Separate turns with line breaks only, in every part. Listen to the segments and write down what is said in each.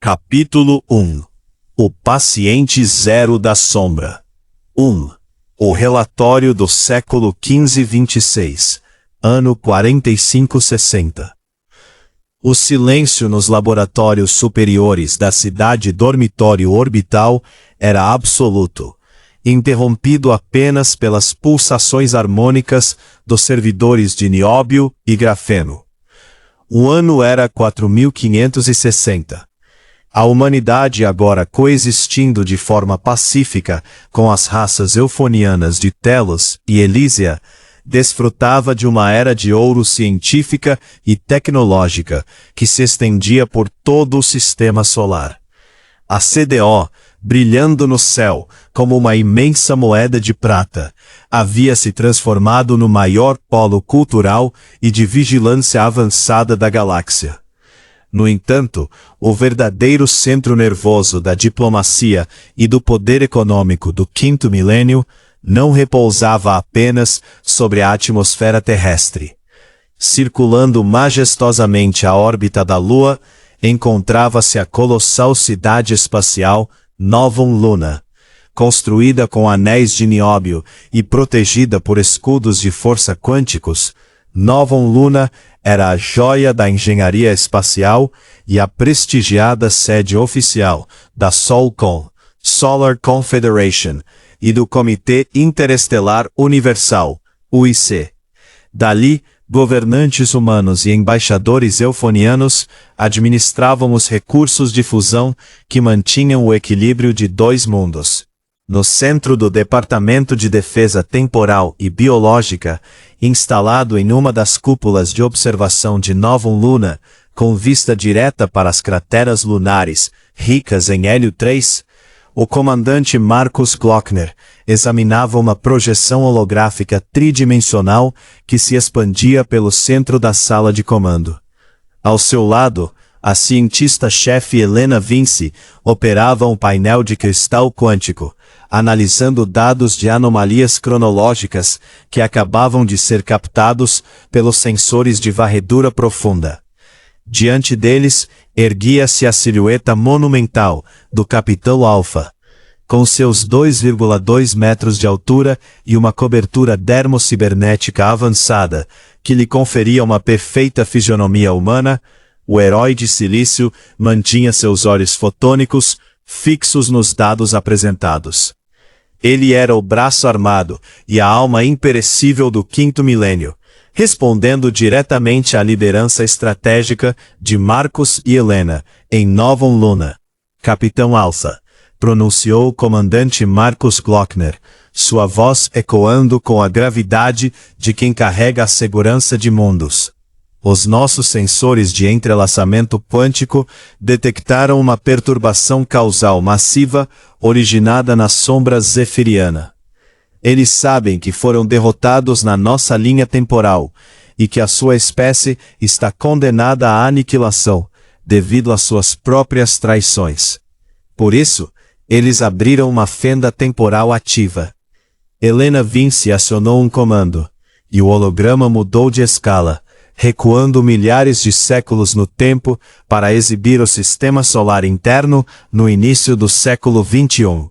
Capítulo 1. O paciente zero da sombra. 1. O relatório do século XV-26, ano 4560. O silêncio nos laboratórios superiores da cidade dormitório orbital era absoluto, interrompido apenas pelas pulsações harmônicas dos servidores de nióbio e grafeno. O ano era 4560. A humanidade agora coexistindo de forma pacífica com as raças eufonianas de Telos e Elísia, desfrutava de uma era de ouro científica e tecnológica que se estendia por todo o sistema solar. A CDO, brilhando no céu como uma imensa moeda de prata, havia se transformado no maior polo cultural e de vigilância avançada da galáxia. No entanto, o verdadeiro centro nervoso da diplomacia e do poder econômico do quinto milênio não repousava apenas sobre a atmosfera terrestre. Circulando majestosamente a órbita da Lua, encontrava-se a colossal cidade espacial Novum Luna, construída com anéis de nióbio e protegida por escudos de força quânticos. Novum Luna era a joia da engenharia espacial e a prestigiada sede oficial da SOLCON, Solar Confederation, e do Comitê Interestelar Universal, UIC. Dali, governantes humanos e embaixadores eufonianos administravam os recursos de fusão que mantinham o equilíbrio de dois mundos. No centro do Departamento de Defesa Temporal e Biológica, instalado em uma das cúpulas de observação de Novum Luna, com vista direta para as crateras lunares ricas em hélio 3, o comandante Marcus Glockner examinava uma projeção holográfica tridimensional que se expandia pelo centro da sala de comando. Ao seu lado, a cientista-chefe Helena Vinci operava um painel de cristal quântico, analisando dados de anomalias cronológicas que acabavam de ser captados pelos sensores de varredura profunda. Diante deles, erguia-se a silhueta monumental do Capitão Alpha, com seus 2,2 metros de altura e uma cobertura dermocibernética avançada, que lhe conferia uma perfeita fisionomia humana. O herói de silício mantinha seus olhos fotônicos fixos nos dados apresentados. Ele era o braço armado e a alma imperecível do quinto milênio, respondendo diretamente à liderança estratégica de Marcus e Helena em Novum Luna. Capitão Alpha, pronunciou o comandante Marcus Glockner, sua voz ecoando com a gravidade de quem carrega a segurança de mundos. Os nossos sensores de entrelaçamento quântico detectaram uma perturbação causal massiva originada na sombra zefiriana. Eles sabem que foram derrotados na nossa linha temporal e que a sua espécie está condenada à aniquilação devido às suas próprias traições. Por isso, eles abriram uma fenda temporal ativa. Helena Vinci acionou um comando, e o holograma mudou de escala, recuando milhares de séculos no tempo para exibir o sistema solar interno no início do século XXI.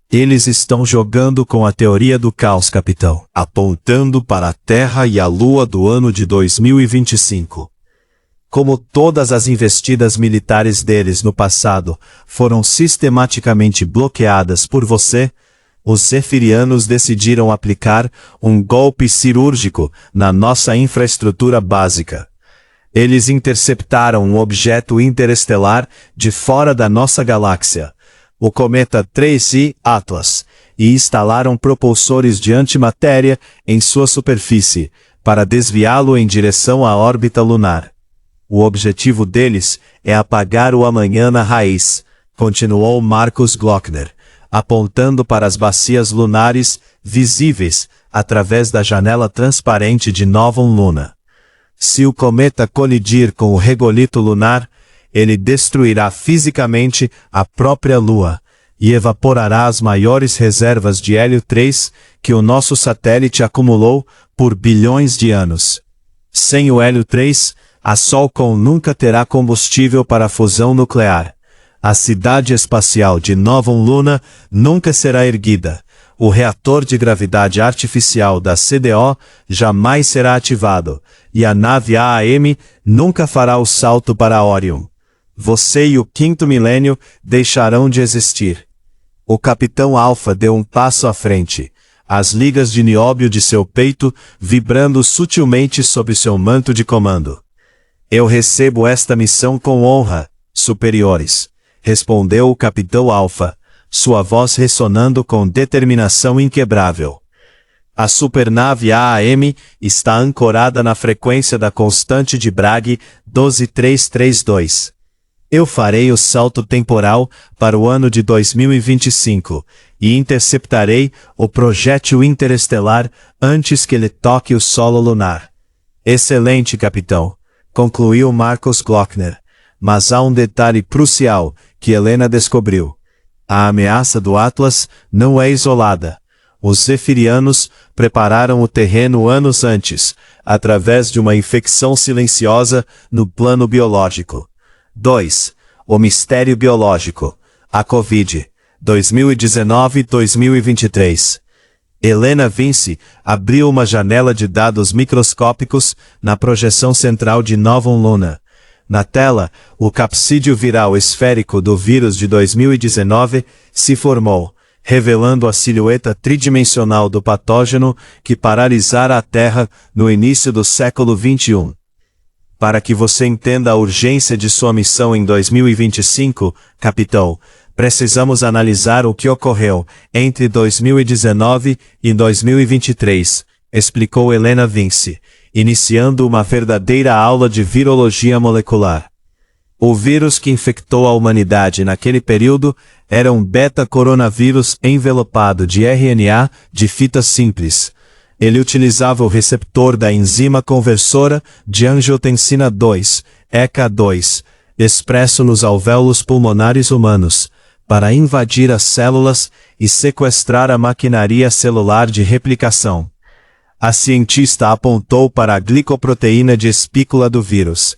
Eles estão jogando com a teoria do caos, capitão, apontando para a Terra e a Lua do ano de 2025. Como todas as investidas militares deles no passado foram sistematicamente bloqueadas por você, os zefirianos decidiram aplicar um golpe cirúrgico na nossa infraestrutura básica. Eles interceptaram um objeto interestelar de fora da nossa galáxia, o cometa 3I Atlas, e instalaram propulsores de antimatéria em sua superfície, para desviá-lo em direção à órbita lunar. O objetivo deles é apagar o amanhã na raiz, continuou Marcus Glockner, apontando para as bacias lunares visíveis através da janela transparente de Novum Luna. Se o cometa colidir com o regolito lunar, ele destruirá fisicamente a própria Lua e evaporará as maiores reservas de hélio 3 que o nosso satélite acumulou por bilhões de anos. Sem o hélio 3, a SOLCON nunca terá combustível para a fusão nuclear, A cidade espacial de Novum Luna nunca será erguida. O reator de gravidade artificial da CDO jamais será ativado, e a nave AAM nunca fará o salto para Orion. Você e o quinto milênio deixarão de existir. O capitão Alpha deu um passo à frente, as ligas de nióbio de seu peito vibrando sutilmente sob seu manto de comando. Eu recebo esta missão com honra, superiores, respondeu o capitão Alpha, sua voz ressonando com determinação inquebrável. A supernave AAM está ancorada na frequência da constante de Bragg 12332. Eu farei o salto temporal para o ano de 2025 e interceptarei o projétil interestelar antes que ele toque o solo lunar. Excelente, capitão, concluiu Marcus Glockner, mas há um detalhe crucial que Helena descobriu. A ameaça do Atlas não é isolada. Os Zefirianos prepararam o terreno anos antes, através de uma infecção silenciosa no plano biológico. 2. O mistério biológico. A Covid. 2019-2023. Helena Vinci abriu uma janela de dados microscópicos na projeção central de Novum Luna. Na tela, o capsídeo viral esférico do vírus de 2019 se formou, revelando a silhueta tridimensional do patógeno que paralisara a Terra no início do século XXI. Para que você entenda a urgência de sua missão em 2025, capitão, precisamos analisar o que ocorreu entre 2019 e 2023, explicou Helena Vinci, iniciando uma verdadeira aula de virologia molecular. O vírus que infectou a humanidade naquele período era um beta-coronavírus envelopado de RNA de fita simples. Ele utilizava o receptor da enzima conversora de angiotensina 2, ECA2, expresso nos alvéolos pulmonares humanos, para invadir as células e sequestrar a maquinaria celular de replicação. A cientista apontou para a glicoproteína de espícula do vírus.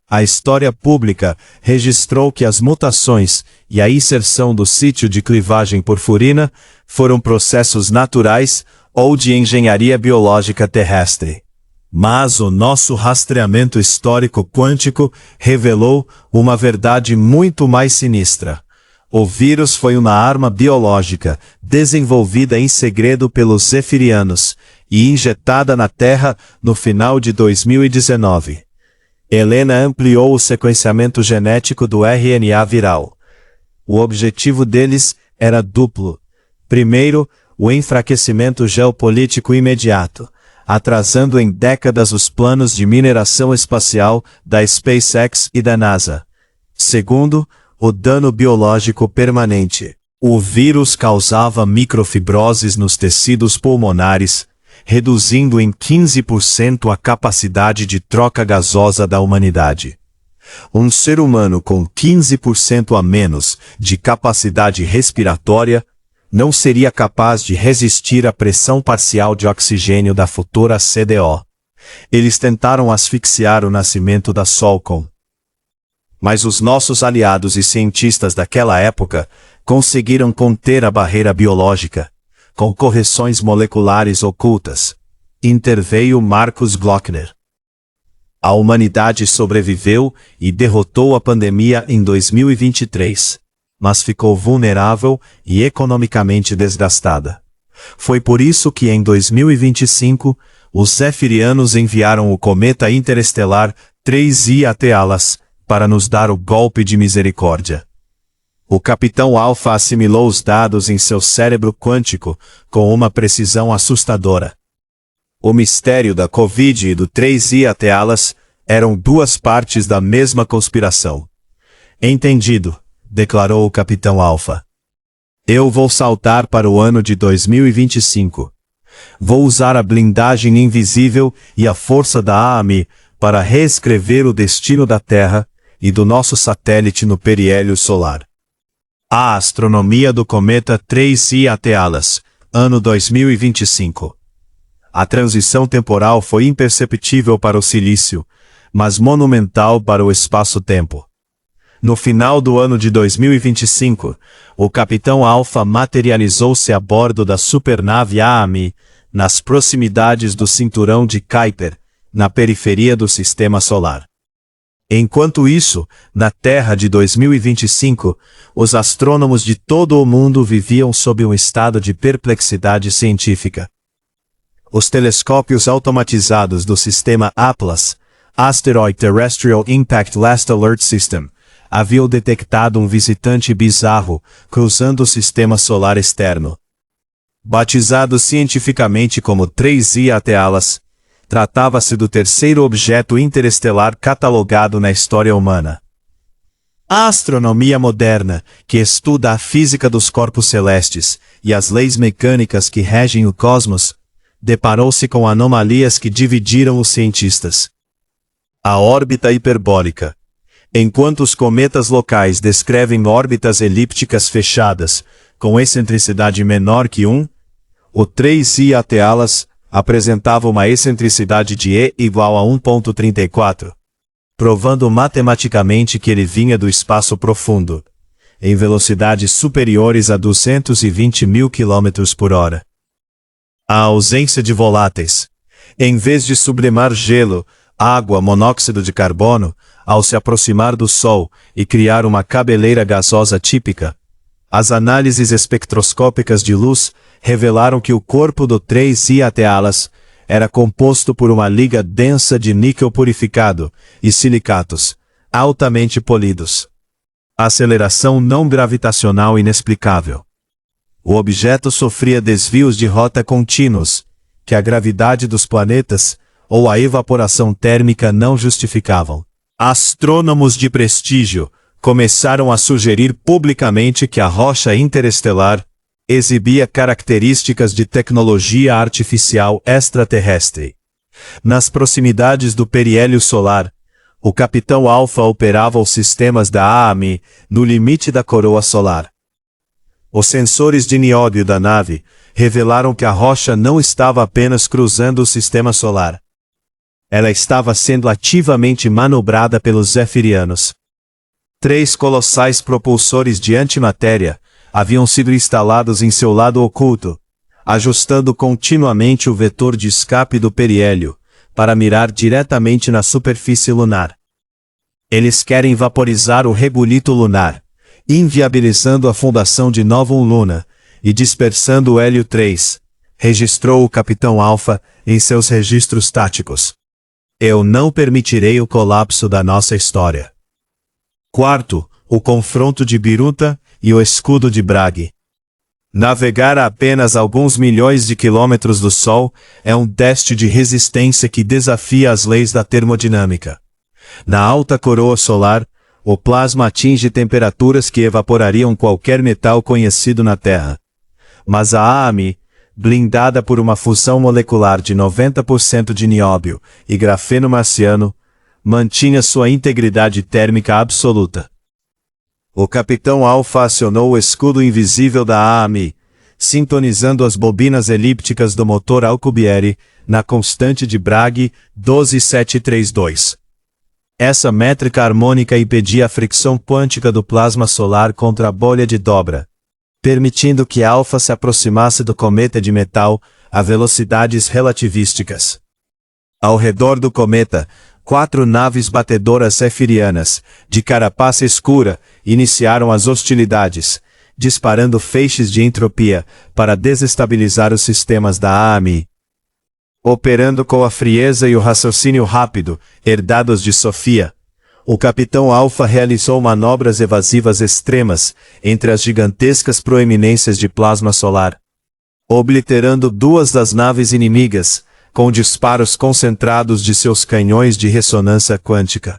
A história pública registrou que as mutações e a inserção do sítio de clivagem porfurina foram processos naturais ou de engenharia biológica terrestre. Mas o nosso rastreamento histórico quântico revelou uma verdade muito mais sinistra. O vírus foi uma arma biológica, desenvolvida em segredo pelos Zefirianos e injetada na Terra no final de 2019. Helena ampliou o sequenciamento genético do RNA viral. O objetivo deles era duplo. Primeiro, o enfraquecimento geopolítico imediato, atrasando em décadas os planos de mineração espacial da SpaceX e da NASA. Segundo, o dano biológico permanente. O vírus causava microfibroses nos tecidos pulmonares, reduzindo em 15% a capacidade de troca gasosa da humanidade. Um ser humano com 15% a menos de capacidade respiratória não seria capaz de resistir à pressão parcial de oxigênio da futura CDO. Eles tentaram asfixiar o nascimento da Solcom. Mas os nossos aliados e cientistas daquela época conseguiram conter a barreira biológica, com correções moleculares ocultas. Interveio Marcus Glockner. A humanidade sobreviveu e derrotou a pandemia em 2023. Mas ficou vulnerável e economicamente desgastada. Foi por isso que em 2025, os Zefirianos enviaram o cometa interestelar 3I Atlas para nos dar o golpe de misericórdia. O capitão Alpha assimilou os dados em seu cérebro quântico com uma precisão assustadora. O mistério da Covid e do 3I Atlas eram duas partes da mesma conspiração. Entendido, declarou o capitão Alpha. Eu vou saltar para o ano de 2025. Vou usar a blindagem invisível e a força da AAM para reescrever o destino da Terra e do nosso satélite no periélio solar. A astronomia do cometa 3I Atlas, ano 2025. A transição temporal foi imperceptível para o silício, mas monumental para o espaço-tempo. No final do ano de 2025, o Capitão Alpha materializou-se a bordo da supernave AAMI, nas proximidades do cinturão de Kuiper, na periferia do Sistema Solar. Enquanto isso, na Terra de 2025, os astrônomos de todo o mundo viviam sob um estado de perplexidade científica. Os telescópios automatizados do sistema ATLAS, Asteroid Terrestrial Impact Last Alert System, haviam detectado um visitante bizarro cruzando o sistema solar externo. Batizado cientificamente como 3I Atealas, tratava-se do terceiro objeto interestelar catalogado na história humana. A astronomia moderna, que estuda a física dos corpos celestes e as leis mecânicas que regem o cosmos, deparou-se com anomalias que dividiram os cientistas. A órbita hiperbólica. Enquanto os cometas locais descrevem órbitas elípticas fechadas, com excentricidade menor que 1, o 3I Atealas apresentava uma excentricidade de E igual a 1,34, provando matematicamente que ele vinha do espaço profundo, em velocidades superiores a 220.000 km por hora. A ausência de voláteis. Em vez de sublimar gelo, água, monóxido de carbono, ao se aproximar do Sol e criar uma cabeleira gasosa típica, as análises espectroscópicas de luz revelaram que o corpo do 3I Atealas era composto por uma liga densa de níquel purificado e silicatos, altamente polidos. Aceleração não gravitacional inexplicável. O objeto sofria desvios de rota contínuos, que a gravidade dos planetas ou a evaporação térmica não justificavam. Astrônomos de prestígio começaram a sugerir publicamente que a rocha interestelar exibia características de tecnologia artificial extraterrestre. Nas proximidades do periélio solar, o Capitão Alpha operava os sistemas da AAMI no limite da coroa solar. Os sensores de nióbio da nave revelaram que a rocha não estava apenas cruzando o sistema solar. Ela estava sendo ativamente manobrada pelos zefirianos. 3 colossais propulsores de antimatéria haviam sido instalados em seu lado oculto, ajustando continuamente o vetor de escape do periélio, para mirar diretamente na superfície lunar. Eles querem vaporizar o regolito lunar, inviabilizando a fundação de Novum Luna, e dispersando o Hélio 3, registrou o Capitão Alpha em seus registros táticos. Eu não permitirei o colapso da nossa história. Quarto, o confronto de Biruta e o escudo de Bragg. Navegar a apenas alguns milhões de quilômetros do Sol é um teste de resistência que desafia as leis da termodinâmica. Na alta coroa solar, o plasma atinge temperaturas que evaporariam qualquer metal conhecido na Terra. Mas a AAMI, blindada por uma fusão molecular de 90% de nióbio e grafeno marciano, mantinha sua integridade térmica absoluta. O Capitão Alpha acionou o escudo invisível da AAMI, sintonizando as bobinas elípticas do motor Alcubierre na constante de Bragg 12732. Essa métrica harmônica impedia a fricção quântica do plasma solar contra a bolha de dobra, permitindo que Alpha se aproximasse do cometa de metal a velocidades relativísticas. Ao redor do cometa, 4 naves batedoras zefirianas, de carapaça escura, iniciaram as hostilidades, disparando feixes de entropia para desestabilizar os sistemas da AAMI. Operando com a frieza e o raciocínio rápido, herdados de Sofia, o Capitão Alpha realizou manobras evasivas extremas entre as gigantescas proeminências de plasma solar, obliterando 2 das naves inimigas, com disparos concentrados de seus canhões de ressonância quântica.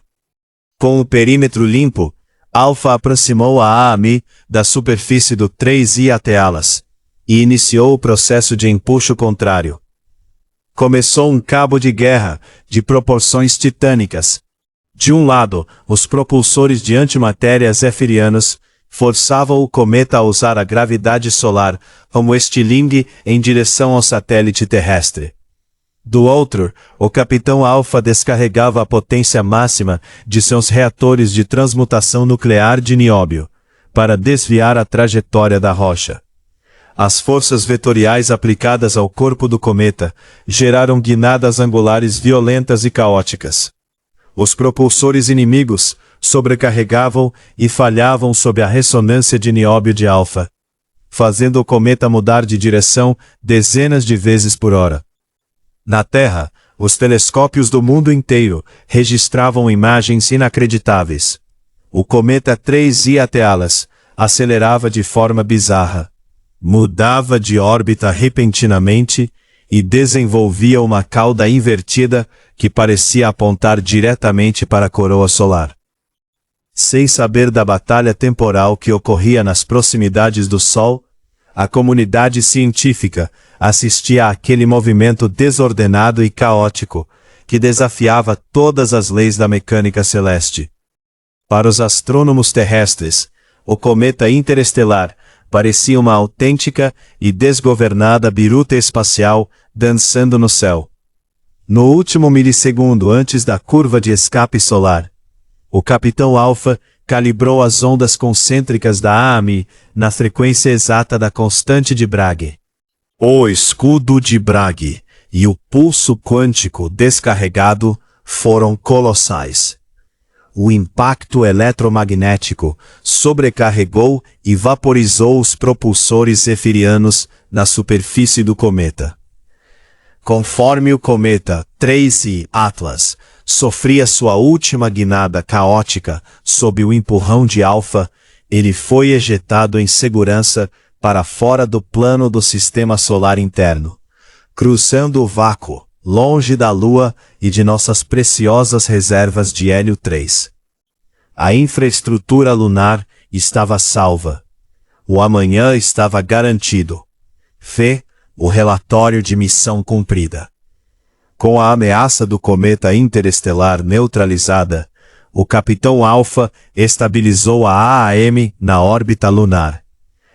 Com o perímetro limpo, Alpha aproximou a AAMI da superfície do 3I Atealas e iniciou o processo de empuxo contrário. Começou um cabo de guerra de proporções titânicas. De um lado, os propulsores de antimatéria zefirianos forçavam o cometa a usar a gravidade solar como estilingue em direção ao satélite terrestre. Do outro, o capitão Alpha descarregava a potência máxima de seus reatores de transmutação nuclear de nióbio, para desviar a trajetória da rocha. As forças vetoriais aplicadas ao corpo do cometa geraram guinadas angulares violentas e caóticas. Os propulsores inimigos sobrecarregavam e falhavam sob a ressonância de nióbio de Alpha, fazendo o cometa mudar de direção dezenas de vezes por hora. Na Terra, os telescópios do mundo inteiro registravam imagens inacreditáveis. O cometa 3I Atealas acelerava de forma bizarra, mudava de órbita repentinamente e desenvolvia uma cauda invertida que parecia apontar diretamente para a coroa solar. Sem saber da batalha temporal que ocorria nas proximidades do Sol, a comunidade científica assistia àquele movimento desordenado e caótico que desafiava todas as leis da mecânica celeste. Para os astrônomos terrestres, o cometa interestelar parecia uma autêntica e desgovernada biruta espacial dançando no céu. No último milissegundo antes da curva de escape solar, o capitão Alpha calibrou as ondas concêntricas da AMI na frequência exata da constante de Bragg. O escudo de Bragg e o pulso quântico descarregado foram colossais. O impacto eletromagnético sobrecarregou e vaporizou os propulsores zefirianos na superfície do cometa. Conforme o cometa 3I Atlas sofria sua última guinada caótica sob o empurrão de Alpha, ele foi ejetado em segurança para fora do plano do sistema solar interno, cruzando o vácuo, longe da Lua e de nossas preciosas reservas de hélio 3. A infraestrutura lunar estava salva. O amanhã estava garantido. Fê, o relatório de missão cumprida. Com a ameaça do cometa interestelar neutralizada, o capitão Alpha estabilizou a AAM na órbita lunar,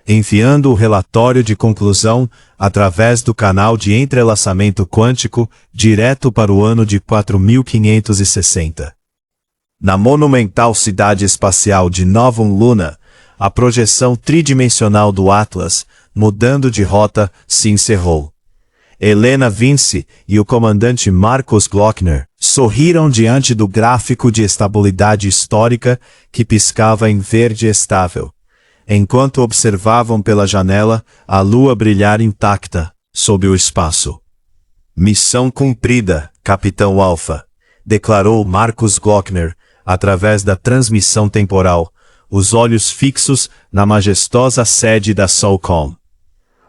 enviando o relatório de conclusão através do canal de entrelaçamento quântico direto para o ano de 4560. Na monumental cidade espacial de Novum Luna, a projeção tridimensional do Atlas, mudando de rota, se encerrou. Helena Vince e o comandante Marcus Glockner sorriram diante do gráfico de estabilidade histórica que piscava em verde estável, enquanto observavam pela janela a lua brilhar intacta sob o espaço. Missão cumprida, Capitão Alpha, declarou Marcus Glockner, através da transmissão temporal, os olhos fixos na majestosa sede da Solcom.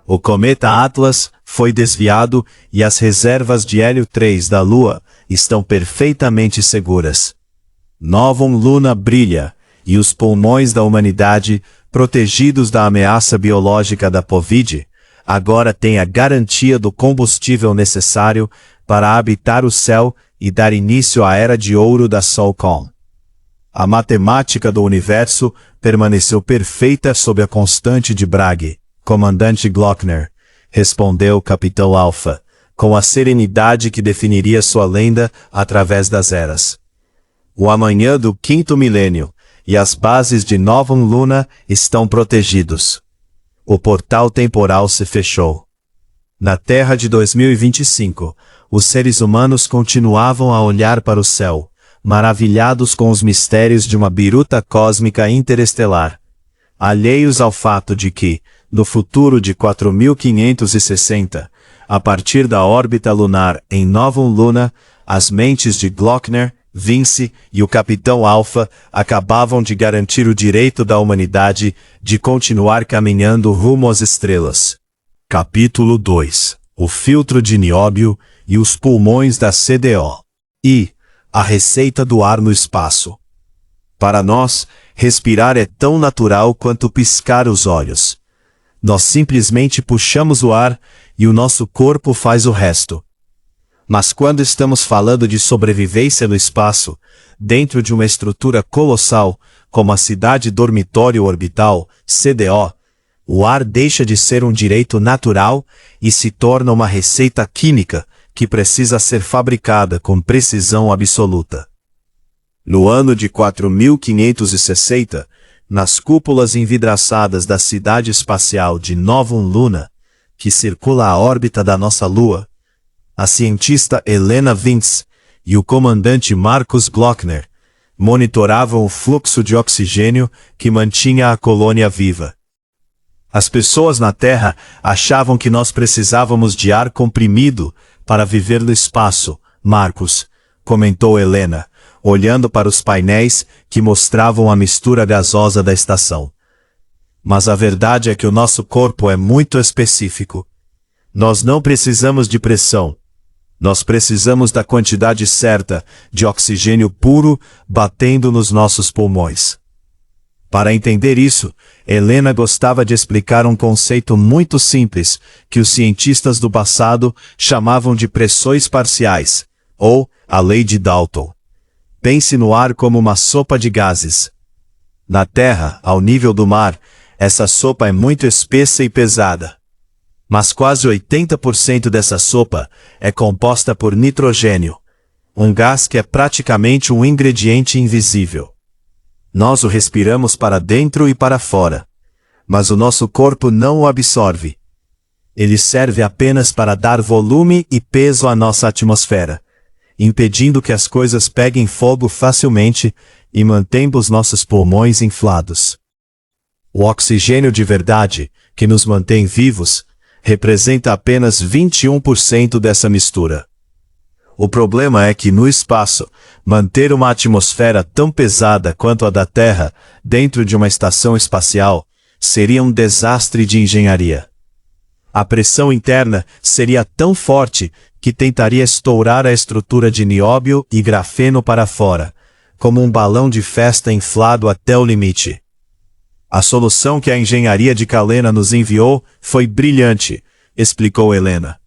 O cometa Atlas foi desviado e as reservas de hélio 3 da Lua estão perfeitamente seguras. Novum Luna brilha, e os pulmões da humanidade, protegidos da ameaça biológica da Covid, agora têm a garantia do combustível necessário para habitar o céu e dar início à era de ouro da Solcom. A matemática do universo permaneceu perfeita sob a constante de Bragg, comandante Glockner, respondeu o capitão Alpha, com a serenidade que definiria sua lenda através das eras. O amanhã do quinto milênio e as bases de Novum Luna estão protegidos. O portal temporal se fechou. Na Terra de 2025, os seres humanos continuavam a olhar para o céu, maravilhados com os mistérios de uma biruta cósmica interestelar, alheios ao fato de que, no futuro de 4560, a partir da órbita lunar em Novum Luna, as mentes de Glockner, Vince e o capitão Alpha acabavam de garantir o direito da humanidade de continuar caminhando rumo às estrelas. Capítulo 2. O filtro de nióbio e os pulmões da CDO. E a receita do ar no espaço. Para nós, respirar é tão natural quanto piscar os olhos. Nós simplesmente puxamos o ar e o nosso corpo faz o resto. Mas quando estamos falando de sobrevivência no espaço, dentro de uma estrutura colossal, como a cidade dormitório orbital, CDO, o ar deixa de ser um direito natural e se torna uma receita química, que precisa ser fabricada com precisão absoluta. No ano de 4560, nas cúpulas envidraçadas da cidade espacial de Novum Luna, que circula a órbita da nossa Lua, a cientista Helena Vince e o comandante Marcus Glockner monitoravam o fluxo de oxigênio que mantinha a colônia viva. As pessoas na Terra achavam que nós precisávamos de ar comprimido para viver no espaço, Marcus, comentou Helena, olhando para os painéis que mostravam a mistura gasosa da estação. Mas a verdade é que o nosso corpo é muito específico. Nós não precisamos de pressão. Nós precisamos da quantidade certa de oxigênio puro batendo nos nossos pulmões. Para entender isso, Helena gostava de explicar um conceito muito simples que os cientistas do passado chamavam de pressões parciais, ou a lei de Dalton. Pense no ar como uma sopa de gases. Na Terra, ao nível do mar, essa sopa é muito espessa e pesada. Mas quase 80% dessa sopa é composta por nitrogênio, um gás que é praticamente um ingrediente invisível. Nós o respiramos para dentro e para fora, mas o nosso corpo não o absorve. Ele serve apenas para dar volume e peso à nossa atmosfera, impedindo que as coisas peguem fogo facilmente e mantendo os nossos pulmões inflados. O oxigênio de verdade, que nos mantém vivos, representa apenas 21% dessa mistura. O problema é que no espaço, manter uma atmosfera tão pesada quanto a da Terra dentro de uma estação espacial seria um desastre de engenharia. A pressão interna seria tão forte que tentaria estourar a estrutura de nióbio e grafeno para fora, como um balão de festa inflado até o limite. A solução que a engenharia de Kalena nos enviou foi brilhante, explicou Helena.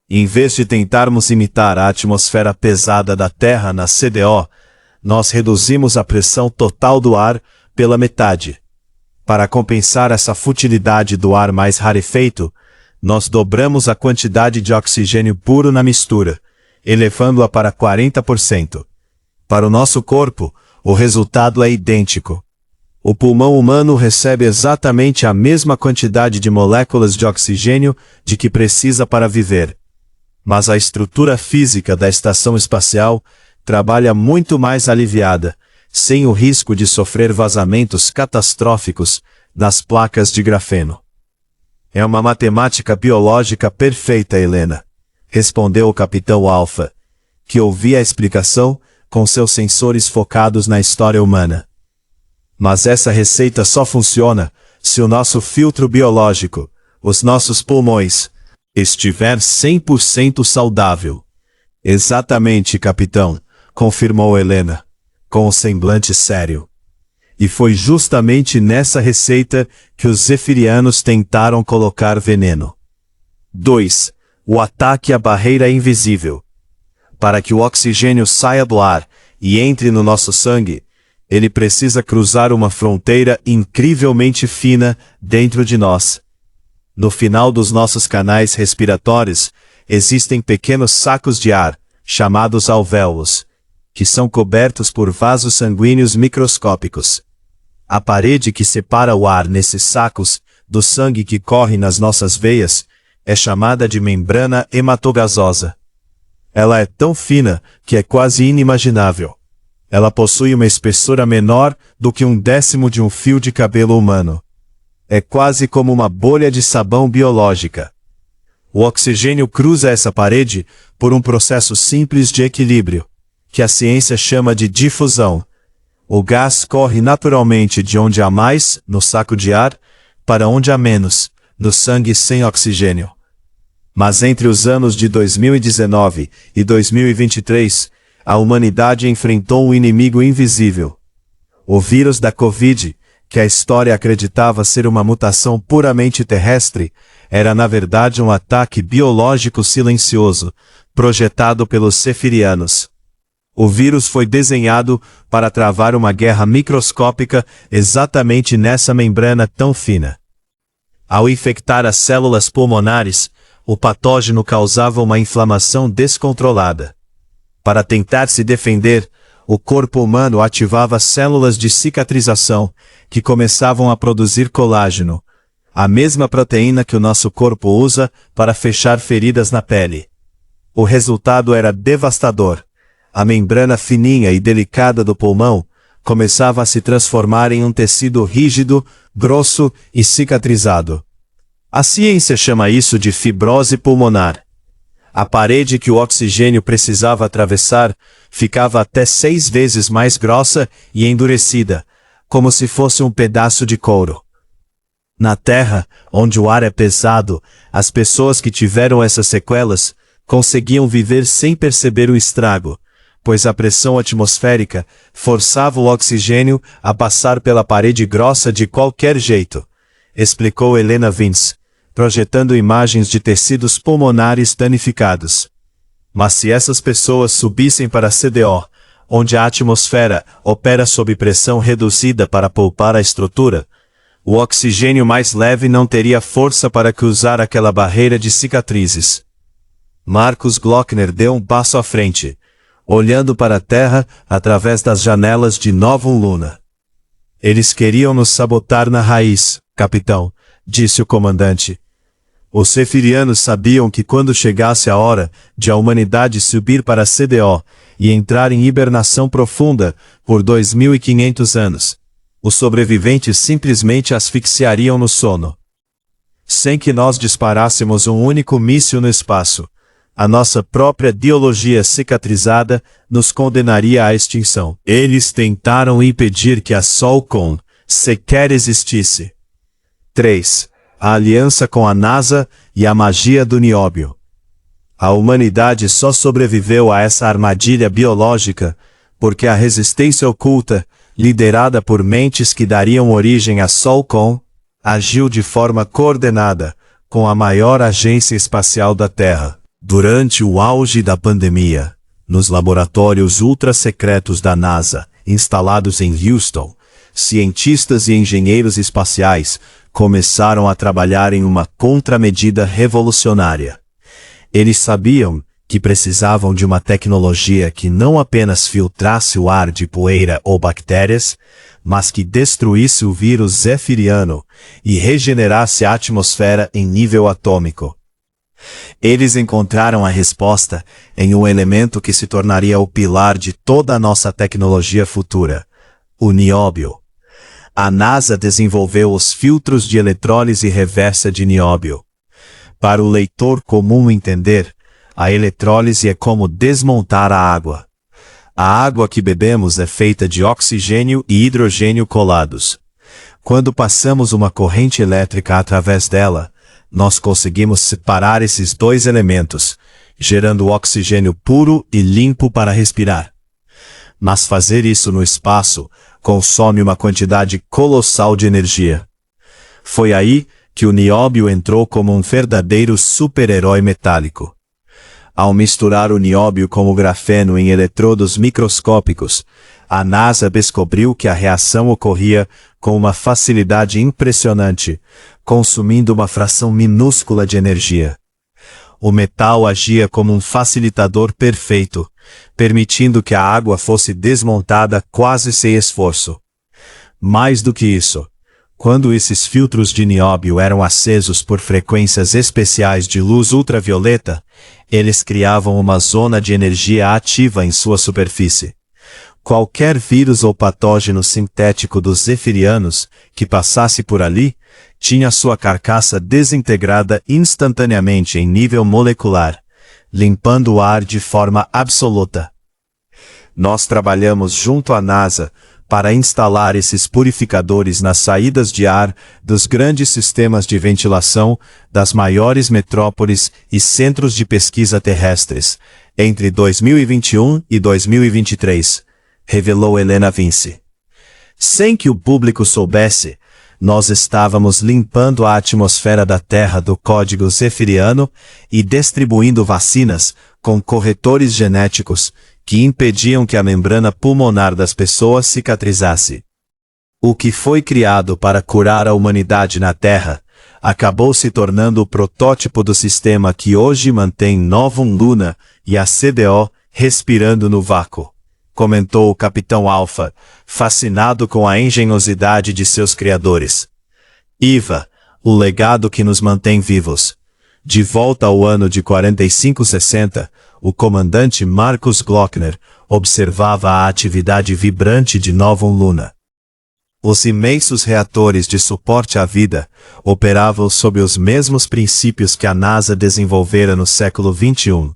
Em vez de tentarmos imitar a atmosfera pesada da Terra na CDO, nós reduzimos a pressão total do ar pela metade. Para compensar essa futilidade do ar mais rarefeito, nós dobramos a quantidade de oxigênio puro na mistura, elevando-a para 40%. Para o nosso corpo, o resultado é idêntico. O pulmão humano recebe exatamente a mesma quantidade de moléculas de oxigênio de que precisa para viver. Mas a estrutura física da estação espacial trabalha muito mais aliviada, sem o risco de sofrer vazamentos catastróficos nas placas de grafeno. É uma matemática biológica perfeita, Helena, respondeu o capitão Alpha, que ouvia a explicação com seus sensores focados na história humana. Mas essa receita só funciona se o nosso filtro biológico, os nossos pulmões, estiver 100% saudável. Exatamente, capitão, confirmou Helena, com um semblante sério. E foi justamente nessa receita que os zefirianos tentaram colocar veneno. 2. O ataque à barreira invisível. Para que o oxigênio saia do ar e entre no nosso sangue, ele precisa cruzar uma fronteira incrivelmente fina dentro de nós. No final dos nossos canais respiratórios, existem pequenos sacos de ar, chamados alvéolos, que são cobertos por vasos sanguíneos microscópicos. A parede que separa o ar nesses sacos, do sangue que corre nas nossas veias, é chamada de membrana hematogasosa. Ela é tão fina que é quase inimaginável. Ela possui uma espessura menor do que 1/10 de um fio de cabelo humano. É quase como uma bolha de sabão biológica. O oxigênio cruza essa parede por um processo simples de equilíbrio, que a ciência chama de difusão. O gás corre naturalmente de onde há mais, no saco de ar, para onde há menos, no sangue sem oxigênio. Mas entre os anos de 2019 e 2023, a humanidade enfrentou um inimigo invisível. O vírus da Covid, que a história acreditava ser uma mutação puramente terrestre, era na verdade um ataque biológico silencioso, projetado pelos zefirianos. O vírus foi desenhado para travar uma guerra microscópica exatamente nessa membrana tão fina. Ao infectar as células pulmonares, o patógeno causava uma inflamação descontrolada. Para tentar se defender, o corpo humano ativava células de cicatrização, que começavam a produzir colágeno, a mesma proteína que o nosso corpo usa para fechar feridas na pele. O resultado era devastador. A membrana fininha e delicada do pulmão começava a se transformar em um tecido rígido, grosso e cicatrizado. A ciência chama isso de fibrose pulmonar. A parede que o oxigênio precisava atravessar ficava até 6 vezes mais grossa e endurecida, como se fosse um pedaço de couro. Na Terra, onde o ar é pesado, as pessoas que tiveram essas sequelas conseguiam viver sem perceber o estrago, pois a pressão atmosférica forçava o oxigênio a passar pela parede grossa de qualquer jeito, explicou Helena Vince, projetando imagens de tecidos pulmonares danificados. Mas se essas pessoas subissem para a CDO, onde a atmosfera opera sob pressão reduzida para poupar a estrutura, o oxigênio mais leve não teria força para cruzar aquela barreira de cicatrizes. Marcus Glockner deu um passo à frente, olhando para a Terra através das janelas de Novum Luna. Eles queriam nos sabotar na raiz, capitão, disse o comandante. Os Zefirianos sabiam que quando chegasse a hora de a humanidade subir para a CDO e entrar em hibernação profunda por 2.500 anos, os sobreviventes simplesmente asfixiariam no sono. Sem que nós disparássemos um único míssil no espaço, a nossa própria biologia cicatrizada nos condenaria à extinção. Eles tentaram impedir que a Solcom sequer existisse. 3. A aliança com a NASA e a magia do nióbio. A humanidade só sobreviveu a essa armadilha biológica porque a resistência oculta, liderada por mentes que dariam origem a Solcom, agiu de forma coordenada com a maior agência espacial da Terra. Durante o auge da pandemia, nos laboratórios ultra-secretos da NASA, instalados em Houston, cientistas e engenheiros espaciais começaram a trabalhar em uma contramedida revolucionária. Eles sabiam que precisavam de uma tecnologia que não apenas filtrasse o ar de poeira ou bactérias, mas que destruísse o vírus zefiriano e regenerasse a atmosfera em nível atômico. Eles encontraram a resposta em um elemento que se tornaria o pilar de toda a nossa tecnologia futura, o nióbio. A NASA desenvolveu os filtros de eletrólise reversa de nióbio. Para o leitor comum entender, a eletrólise é como desmontar a água. A água que bebemos é feita de oxigênio e hidrogênio colados. Quando passamos uma corrente elétrica através dela, nós conseguimos separar esses dois elementos, gerando oxigênio puro e limpo para respirar. Mas fazer isso no espaço consome uma quantidade colossal de energia. Foi aí que o nióbio entrou como um verdadeiro super-herói metálico. Ao misturar o nióbio com o grafeno em eletrodos microscópicos, a NASA descobriu que a reação ocorria com uma facilidade impressionante, consumindo uma fração minúscula de energia. O metal agia como um facilitador perfeito, permitindo que a água fosse desmontada quase sem esforço. Mais do que isso, quando esses filtros de nióbio eram acesos por frequências especiais de luz ultravioleta, eles criavam uma zona de energia ativa em sua superfície. Qualquer vírus ou patógeno sintético dos zefirianos que passasse por ali, tinha sua carcaça desintegrada instantaneamente em nível molecular, limpando o ar de forma absoluta. Nós trabalhamos junto à NASA para instalar esses purificadores nas saídas de ar dos grandes sistemas de ventilação das maiores metrópoles e centros de pesquisa terrestres, entre 2021 e 2023, revelou Helena Vince. Sem que o público soubesse, nós estávamos limpando a atmosfera da Terra do código zefiriano e distribuindo vacinas com corretores genéticos que impediam que a membrana pulmonar das pessoas cicatrizasse. O que foi criado para curar a humanidade na Terra, acabou se tornando o protótipo do sistema que hoje mantém Novum Luna e a CDO respirando no vácuo, comentou o Capitão Alpha, fascinado com a engenhosidade de seus criadores. IVA, o legado que nos mantém vivos. De volta ao ano de 4560, o comandante Marcus Glockner observava a atividade vibrante de Novum Luna. Os imensos reatores de suporte à vida operavam sob os mesmos princípios que a NASA desenvolvera no século XXI,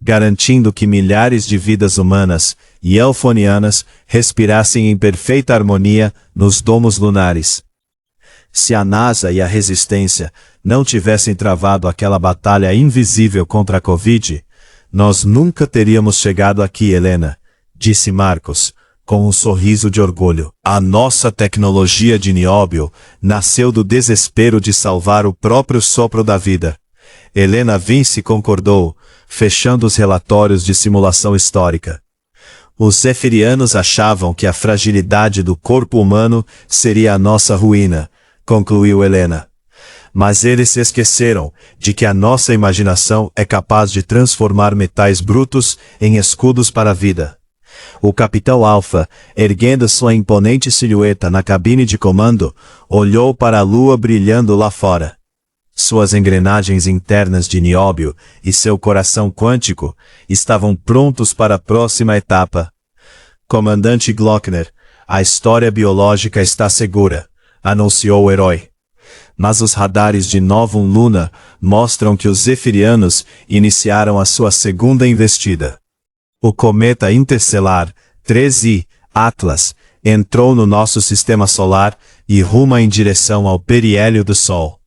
garantindo que milhares de vidas humanas e elfonianas respirassem em perfeita harmonia nos domos lunares. Se a NASA e a Resistência não tivessem travado aquela batalha invisível contra a Covid, nós nunca teríamos chegado aqui, Helena, disse Marcos, com um sorriso de orgulho. A nossa tecnologia de nióbio nasceu do desespero de salvar o próprio sopro da vida. Helena Vince concordou, fechando os relatórios de simulação histórica. Os zefirianos achavam que a fragilidade do corpo humano seria a nossa ruína, concluiu Helena. Mas eles se esqueceram de que a nossa imaginação é capaz de transformar metais brutos em escudos para a vida. O Capitão Alpha, erguendo sua imponente silhueta na cabine de comando, olhou para a lua brilhando lá fora. Suas engrenagens internas de nióbio e seu coração quântico estavam prontos para a próxima etapa. Comandante Glockner, a história biológica está segura, anunciou o herói. Mas os radares de Novum Luna mostram que os zefirianos iniciaram a sua segunda investida. O cometa interestelar 3I, Atlas, entrou no nosso sistema solar e ruma em direção ao periélio do Sol.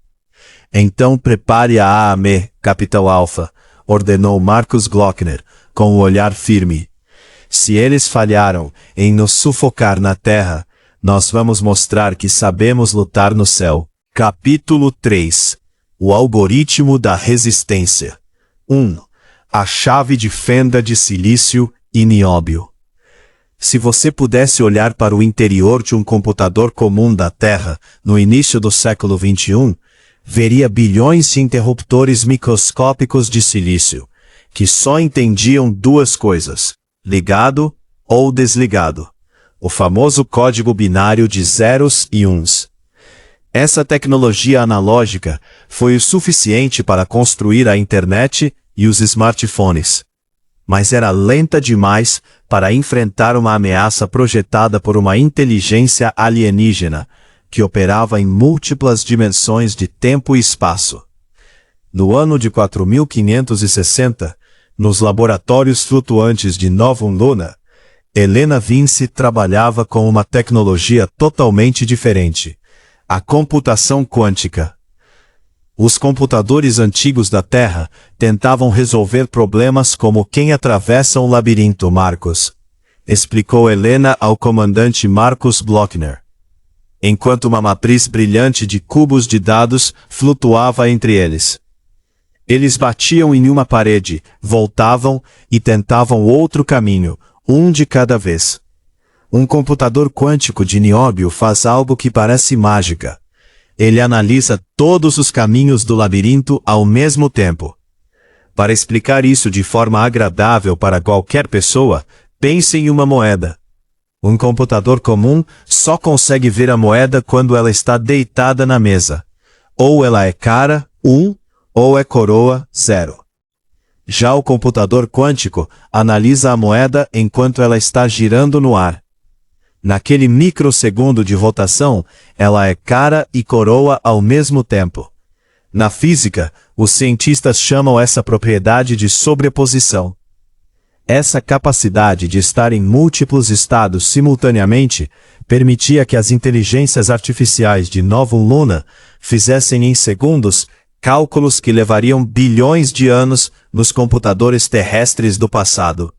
Então prepare a AAM, Capitão Alpha, ordenou Marcus Glockner, com o olhar firme. Se eles falharam em nos sufocar na Terra, nós vamos mostrar que sabemos lutar no céu. Capítulo 3. O algoritmo da resistência. 1. A chave de fenda de silício e nióbio. Se você pudesse olhar para o interior de um computador comum da Terra no início do século XXI, veria bilhões de interruptores microscópicos de silício, que só entendiam duas coisas: ligado ou desligado. O famoso código binário de zeros e uns. Essa tecnologia analógica foi o suficiente para construir a internet e os smartphones. Mas era lenta demais para enfrentar uma ameaça projetada por uma inteligência alienígena, que operava em múltiplas dimensões de tempo e espaço. No ano de 4560, nos laboratórios flutuantes de Novum Luna, Helena Vince trabalhava com uma tecnologia totalmente diferente: a computação quântica. Os computadores antigos da Terra tentavam resolver problemas como quem atravessa um labirinto, Marcos, explicou Helena ao comandante Marcus Glockner, enquanto uma matriz brilhante de cubos de dados flutuava entre eles. Eles batiam em uma parede, voltavam e tentavam outro caminho, um de cada vez. Um computador quântico de nióbio faz algo que parece mágica. Ele analisa todos os caminhos do labirinto ao mesmo tempo. Para explicar isso de forma agradável para qualquer pessoa, pense em uma moeda. Um computador comum só consegue ver a moeda quando ela está deitada na mesa. Ou ela é cara, 1, ou é coroa, 0. Já o computador quântico analisa a moeda enquanto ela está girando no ar. Naquele microsegundo de rotação, ela é cara e coroa ao mesmo tempo. Na física, os cientistas chamam essa propriedade de sobreposição. Essa capacidade de estar em múltiplos estados simultaneamente permitia que as inteligências artificiais de Novum Luna fizessem em segundos cálculos que levariam bilhões de anos nos computadores terrestres do passado.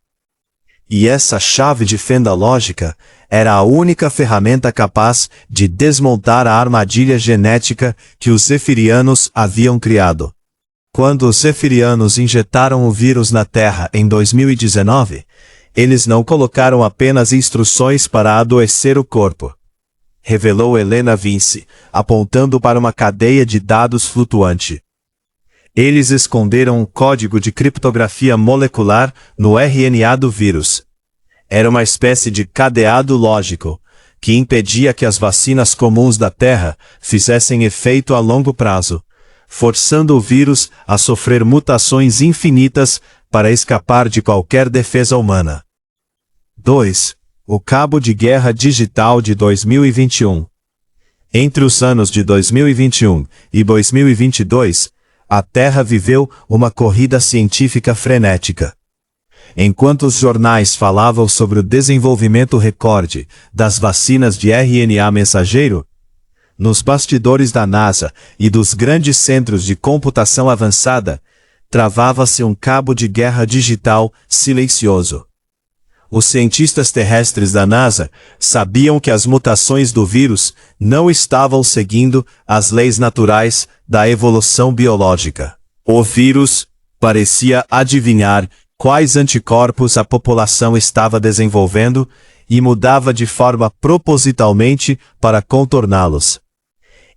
E essa chave de fenda lógica era a única ferramenta capaz de desmontar a armadilha genética que os zefirianos haviam criado. Quando os zefirianos injetaram o vírus na Terra em 2019, eles não colocaram apenas instruções para adoecer o corpo. revelou Helena Vince, apontando para uma cadeia de dados flutuante. Eles esconderam um código de criptografia molecular no RNA do vírus. Era uma espécie de cadeado lógico, que impedia que as vacinas comuns da Terra fizessem efeito a longo prazo, forçando o vírus a sofrer mutações infinitas para escapar de qualquer defesa humana. 2. O cabo de guerra digital de 2021. Entre os anos de 2021 e 2022, a Terra viveu uma corrida científica frenética. Enquanto os jornais falavam sobre o desenvolvimento recorde das vacinas de RNA mensageiro, nos bastidores da NASA e dos grandes centros de computação avançada, travava-se um cabo de guerra digital silencioso. Os cientistas terrestres da NASA sabiam que as mutações do vírus não estavam seguindo as leis naturais da evolução biológica. O vírus parecia adivinhar quais anticorpos a população estava desenvolvendo e mudava de forma propositalmente para contorná-los.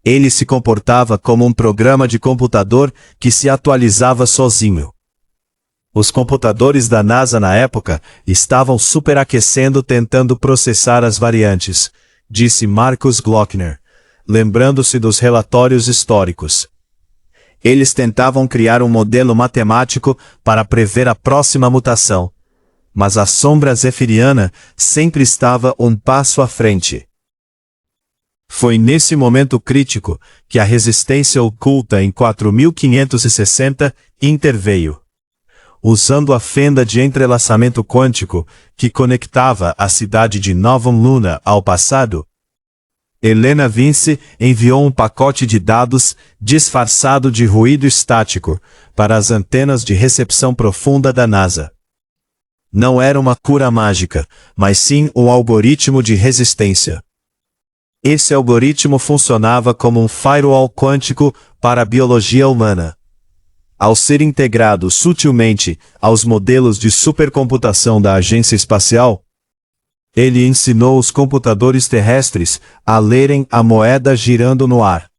Ele se comportava como um programa de computador que se atualizava sozinho. Os computadores da NASA na época estavam superaquecendo tentando processar as variantes, disse Marcus Glockner, lembrando-se dos relatórios históricos. Eles tentavam criar um modelo matemático para prever a próxima mutação, mas a sombra zefiriana sempre estava um passo à frente. Foi nesse momento crítico que a resistência oculta em 4560 interveio. Usando a fenda de entrelaçamento quântico que conectava a cidade de Novum Luna ao passado, Helena Vince enviou um pacote de dados disfarçado de ruído estático para as antenas de recepção profunda da NASA. Não era uma cura mágica, mas sim um algoritmo de resistência. Esse algoritmo funcionava como um firewall quântico para a biologia humana. Ao ser integrado sutilmente aos modelos de supercomputação da agência espacial, ele ensinou os computadores terrestres a lerem a moeda girando no ar.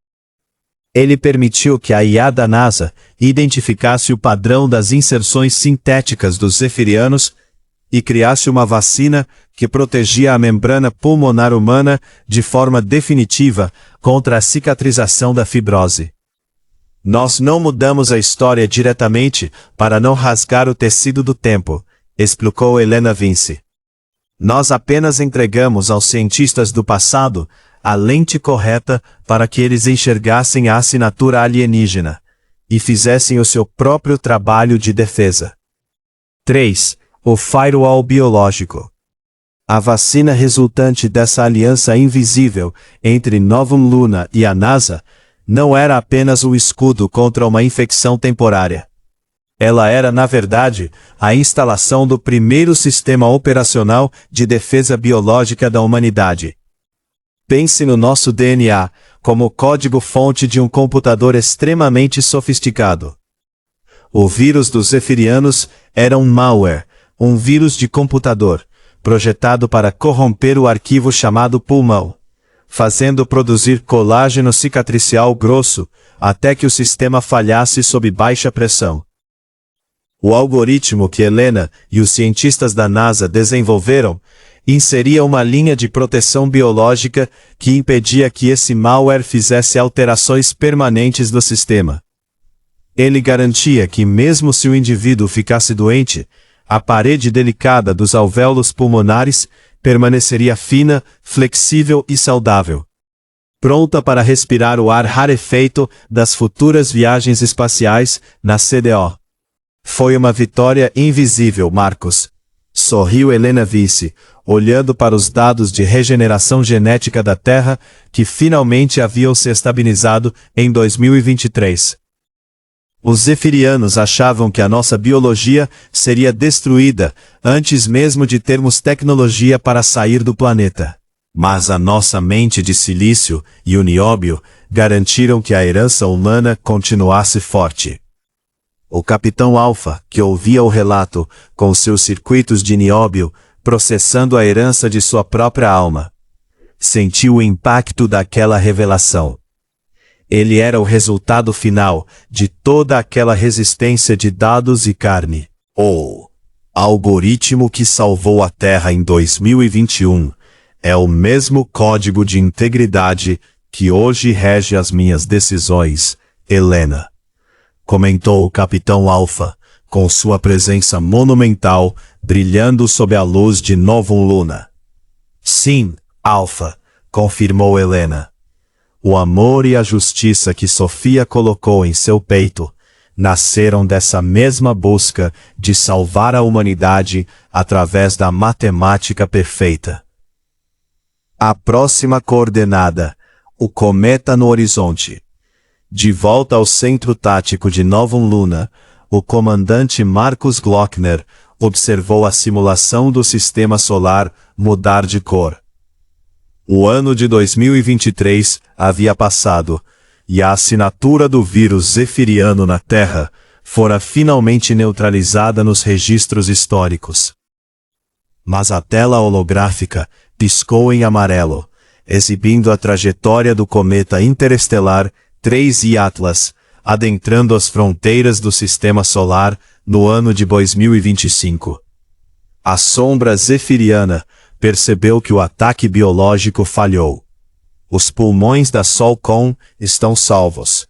Ele permitiu que a IA da NASA identificasse o padrão das inserções sintéticas dos zefirianos e criasse uma vacina que protegia a membrana pulmonar humana de forma definitiva contra a cicatrização da fibrose. Nós não mudamos a história diretamente para não rasgar o tecido do tempo, explicou Helena Vince. Nós apenas entregamos aos cientistas do passado a lente correta para que eles enxergassem a assinatura alienígena e fizessem o seu próprio trabalho de defesa. 3. O firewall biológico. A vacina resultante dessa aliança invisível entre Novum Luna e a NASA não era apenas um escudo contra uma infecção temporária. Ela era, na verdade, a instalação do primeiro sistema operacional de defesa biológica da humanidade. Pense no nosso DNA como código-fonte de um computador extremamente sofisticado. O vírus dos zefirianos era um malware, um vírus de computador, projetado para corromper o arquivo chamado pulmão, fazendo produzir colágeno cicatricial grosso, até que o sistema falhasse sob baixa pressão. O algoritmo que Helena e os cientistas da NASA desenvolveram inseria uma linha de proteção biológica que impedia que esse malware fizesse alterações permanentes do sistema. Ele garantia que mesmo se o indivíduo ficasse doente, a parede delicada dos alvéolos pulmonares permaneceria fina, flexível e saudável, pronta para respirar o ar rarefeito das futuras viagens espaciais na CDO. Foi uma vitória invisível, Marcos. Sorriu Helena Vince, olhando para os dados de regeneração genética da Terra que finalmente haviam se estabilizado em 2023. Os zefirianos achavam que a nossa biologia seria destruída antes mesmo de termos tecnologia para sair do planeta. Mas a nossa mente de silício e o nióbio garantiram que a herança humana continuasse forte. O capitão Alpha, que ouvia o relato, com seus circuitos de nióbio, processando a herança de sua própria alma, sentiu o impacto daquela revelação. Ele era o resultado final de toda aquela resistência de dados e carne. O algoritmo que salvou a Terra em 2021 é o mesmo código de integridade que hoje rege as minhas decisões, Helena. Comentou o Capitão Alpha, com sua presença monumental, brilhando sob a luz de Novum Luna. Sim, Alpha, confirmou Helena. O amor e a justiça que Sofia colocou em seu peito nasceram dessa mesma busca de salvar a humanidade através da matemática perfeita. A próxima coordenada, o cometa no horizonte. De volta ao centro tático de Novum Luna, o comandante Marcus Glockner observou a simulação do sistema solar mudar de cor. O ano de 2023 havia passado, e a assinatura do vírus zefiriano na Terra fora finalmente neutralizada nos registros históricos. Mas a tela holográfica piscou em amarelo, exibindo a trajetória do cometa interestelar 3I Atlas, adentrando as fronteiras do sistema solar no ano de 2025. A sombra zefiriana percebeu que o ataque biológico falhou. Os pulmões da Solcom estão salvos.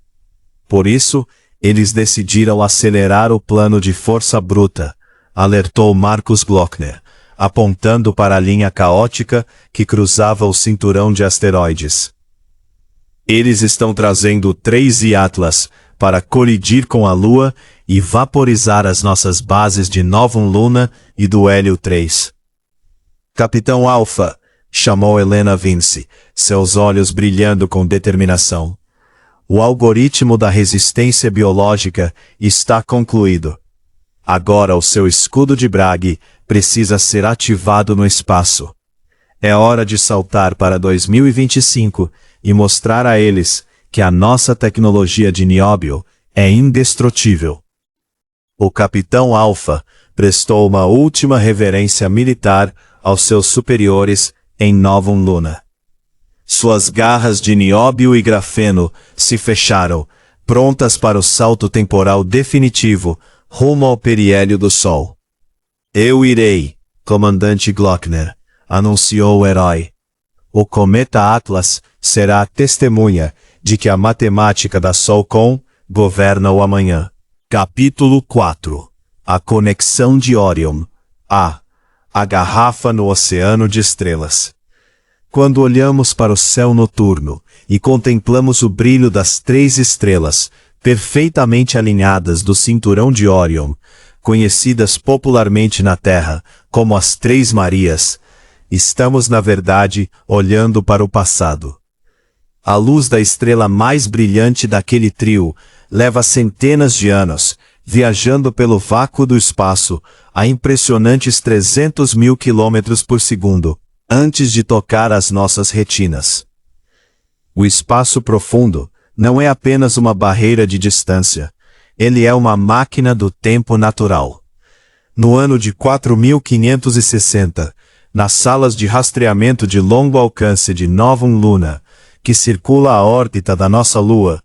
Por isso, eles decidiram acelerar o plano de força bruta, alertou Marcus Glockner, apontando para a linha caótica que cruzava o cinturão de asteroides. Eles estão trazendo o 3I Atlas para colidir com a Lua e vaporizar as nossas bases de Novum Luna e do Hélio 3. Capitão Alpha, chamou Helena Vince, seus olhos brilhando com determinação. O algoritmo da resistência biológica está concluído. Agora o seu escudo de Bragg precisa ser ativado no espaço. É hora de saltar para 2025 e mostrar a eles que a nossa tecnologia de nióbio é indestrutível. O Capitão Alpha prestou uma última reverência militar aos seus superiores em Novum Luna. Suas garras de nióbio e grafeno se fecharam, prontas para o salto temporal definitivo rumo ao periélio do Sol. Eu irei, comandante Glockner, anunciou o herói. O cometa Atlas será a testemunha de que a matemática da Solcom governa o amanhã. Capítulo 4. A conexão de Orion. A garrafa no oceano de estrelas. Quando olhamos para o céu noturno e contemplamos o brilho das 3 estrelas, perfeitamente alinhadas do cinturão de Orion, conhecidas popularmente na Terra como as 3 Marias, estamos na verdade olhando para o passado. A luz da estrela mais brilhante daquele trio leva centenas de anos, viajando pelo vácuo do espaço a impressionantes 300 mil quilômetros por segundo, antes de tocar as nossas retinas. O espaço profundo não é apenas uma barreira de distância, ele é uma máquina do tempo natural. No ano de 4560, nas salas de rastreamento de longo alcance de Novum Luna, que circula a órbita da nossa Lua,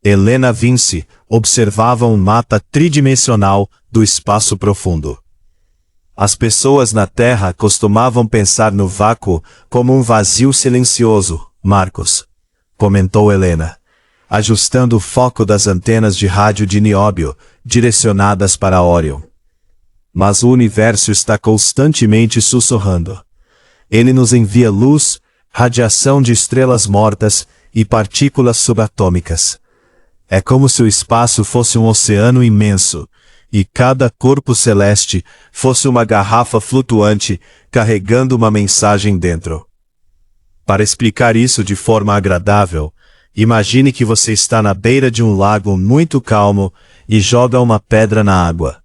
Helena Vince observava um mapa tridimensional do espaço profundo. As pessoas na Terra costumavam pensar no vácuo como um vazio silencioso, Marcos, comentou Helena, ajustando o foco das antenas de rádio de nióbio direcionadas para Orion. Mas o universo está constantemente sussurrando. Ele nos envia luz, radiação de estrelas mortas e partículas subatômicas. É como se o espaço fosse um oceano imenso, e cada corpo celeste fosse uma garrafa flutuante carregando uma mensagem dentro. Para explicar isso de forma agradável, imagine que você está na beira de um lago muito calmo e joga uma pedra na água.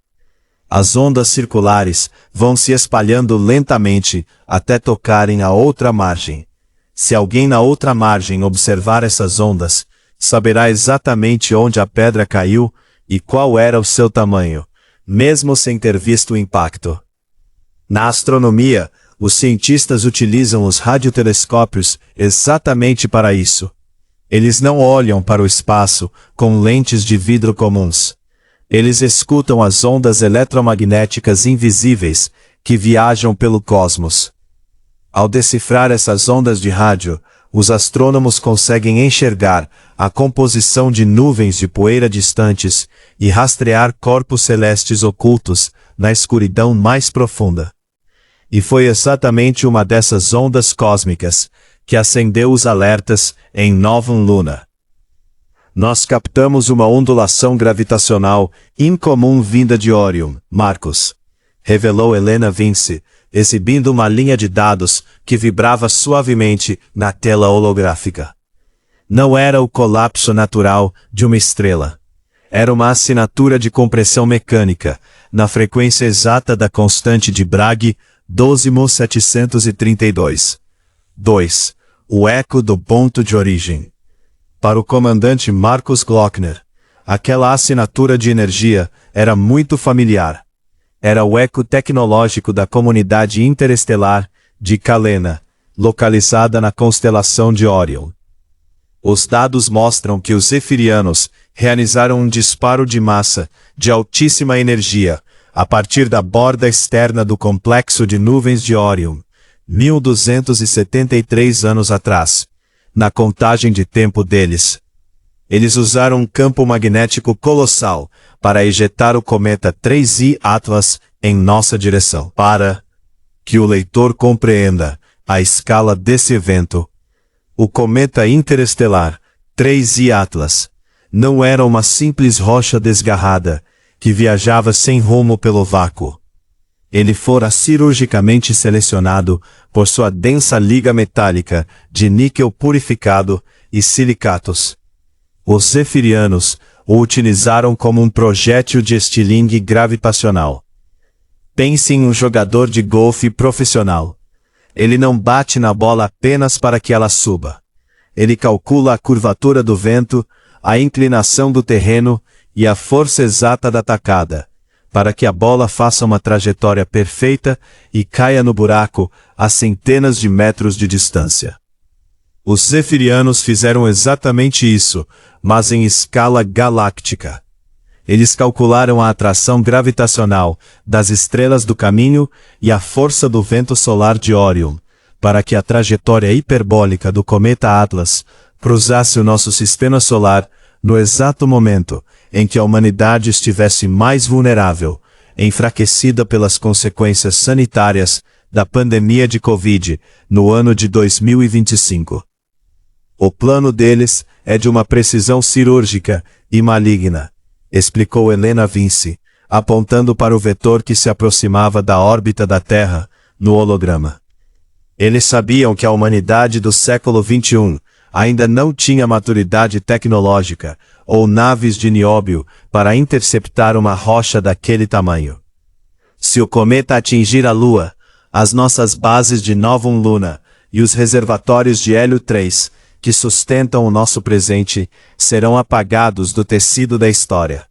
As ondas circulares vão se espalhando lentamente até tocarem a outra margem. Se alguém na outra margem observar essas ondas, saberá exatamente onde a pedra caiu e qual era o seu tamanho, mesmo sem ter visto o impacto. Na astronomia, os cientistas utilizam os radiotelescópios exatamente para isso. Eles não olham para o espaço com lentes de vidro comuns. Eles escutam as ondas eletromagnéticas invisíveis que viajam pelo cosmos. Ao decifrar essas ondas de rádio, os astrônomos conseguem enxergar a composição de nuvens de poeira distantes e rastrear corpos celestes ocultos na escuridão mais profunda. E foi exatamente uma dessas ondas cósmicas que acendeu os alertas em Novum Luna. Nós captamos uma ondulação gravitacional incomum vinda de Órion, Marcos, revelou Helena Vince, exibindo uma linha de dados que vibrava suavemente na tela holográfica. Não era o colapso natural de uma estrela. Era uma assinatura de compressão mecânica, na frequência exata da constante de Bragg 12.732. 2. O eco do ponto de origem. Para o comandante Marcus Glockner, aquela assinatura de energia era muito familiar. Era o eco tecnológico da comunidade interestelar de Kalena, localizada na constelação de Órion. Os dados mostram que os zefirianos realizaram um disparo de massa de altíssima energia a partir da borda externa do complexo de nuvens de Órion, 1273 anos atrás, na contagem de tempo deles. Eles usaram um campo magnético colossal para ejetar o cometa 3I Atlas em nossa direção. Para que o leitor compreenda a escala desse evento, o cometa interestelar 3I Atlas não era uma simples rocha desgarrada que viajava sem rumo pelo vácuo. Ele fora cirurgicamente selecionado por sua densa liga metálica de níquel purificado e silicatos. Os zefirianos o utilizaram como um projétil de estilingue gravitacional. Pense em um jogador de golfe profissional. Ele não bate na bola apenas para que ela suba. Ele calcula a curvatura do vento, a inclinação do terreno e a força exata da tacada, para que a bola faça uma trajetória perfeita e caia no buraco a centenas de metros de distância. Os zefirianos fizeram exatamente isso, mas em escala galáctica. Eles calcularam a atração gravitacional das estrelas do caminho e a força do vento solar de Órion, para que a trajetória hiperbólica do cometa Atlas cruzasse o nosso sistema solar no exato momento em que a humanidade estivesse mais vulnerável, enfraquecida pelas consequências sanitárias da pandemia de Covid no ano de 2025. O plano deles é de uma precisão cirúrgica e maligna, explicou Helena Vince, apontando para o vetor que se aproximava da órbita da Terra, no holograma. Eles sabiam que a humanidade do século XXI ainda não tinha maturidade tecnológica ou naves de nióbio para interceptar uma rocha daquele tamanho. Se o cometa atingir a Lua, as nossas bases de Novum Luna e os reservatórios de hélio 3, que sustentam o nosso presente, serão apagados do tecido da história.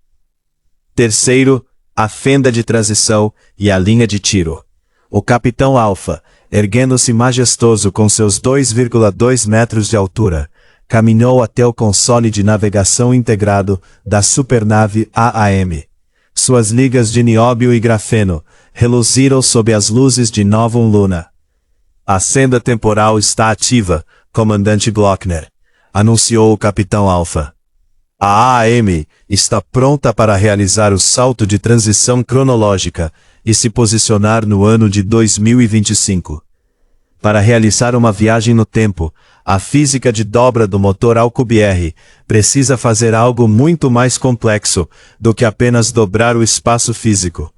Terceiro, a fenda de transição e a linha de tiro. O Capitão Alpha, erguendo-se majestoso com seus 2,2 metros de altura, caminhou até o console de navegação integrado da supernave AAM. Suas ligas de nióbio e grafeno reluziram sob as luzes de Novum Luna. A senda temporal está ativa, Comandante Glockner, anunciou o Capitão Alpha. A AAM está pronta para realizar o salto de transição cronológica e se posicionar no ano de 2025. Para realizar uma viagem no tempo, a física de dobra do motor Alcubierre precisa fazer algo muito mais complexo do que apenas dobrar o espaço físico.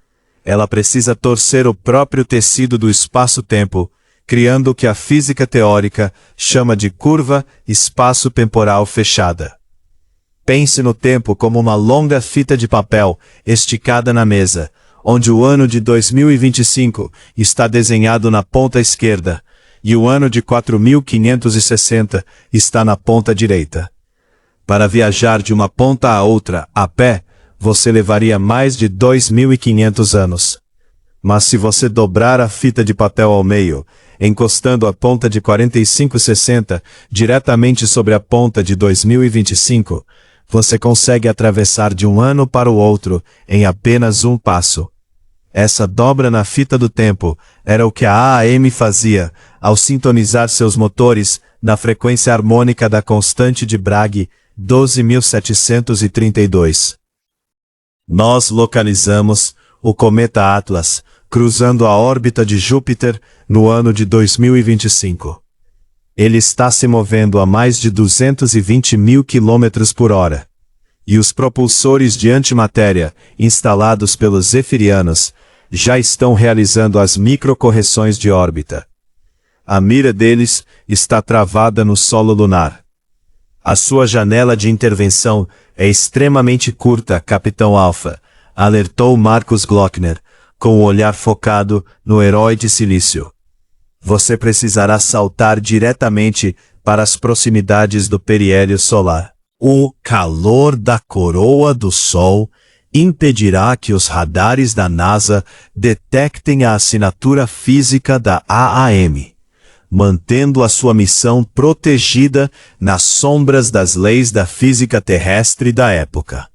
Ela precisa torcer o próprio tecido do espaço-tempo, criando o que a física teórica chama de curva espaço-temporal fechada. Pense no tempo como uma longa fita de papel esticada na mesa, onde o ano de 2025 está desenhado na ponta esquerda, e o ano de 4560 está na ponta direita. Para viajar de uma ponta a outra, a pé, você levaria mais de 2.500 anos. Mas se você dobrar a fita de papel ao meio, encostando a ponta de 4560 diretamente sobre a ponta de 2025, você consegue atravessar de um ano para o outro em apenas um passo. Essa dobra na fita do tempo era o que a AAM fazia ao sintonizar seus motores na frequência harmônica da constante de Bragg 12.732. Nós localizamos o cometa Atlas cruzando a órbita de Júpiter no ano de 2025. Ele está se movendo a mais de 220 mil km por hora. E os propulsores de antimatéria, instalados pelos zefirianos, já estão realizando as microcorreções de órbita. A mira deles está travada no solo lunar. A sua janela de intervenção é extremamente curta, Capitão Alpha, alertou Marcus Glockner, com o olhar focado no herói de silício. Você precisará saltar diretamente para as proximidades do periélio solar. O calor da coroa do Sol impedirá que os radares da NASA detectem a assinatura física da AAM, mantendo a sua missão protegida nas sombras das leis da física terrestre da época.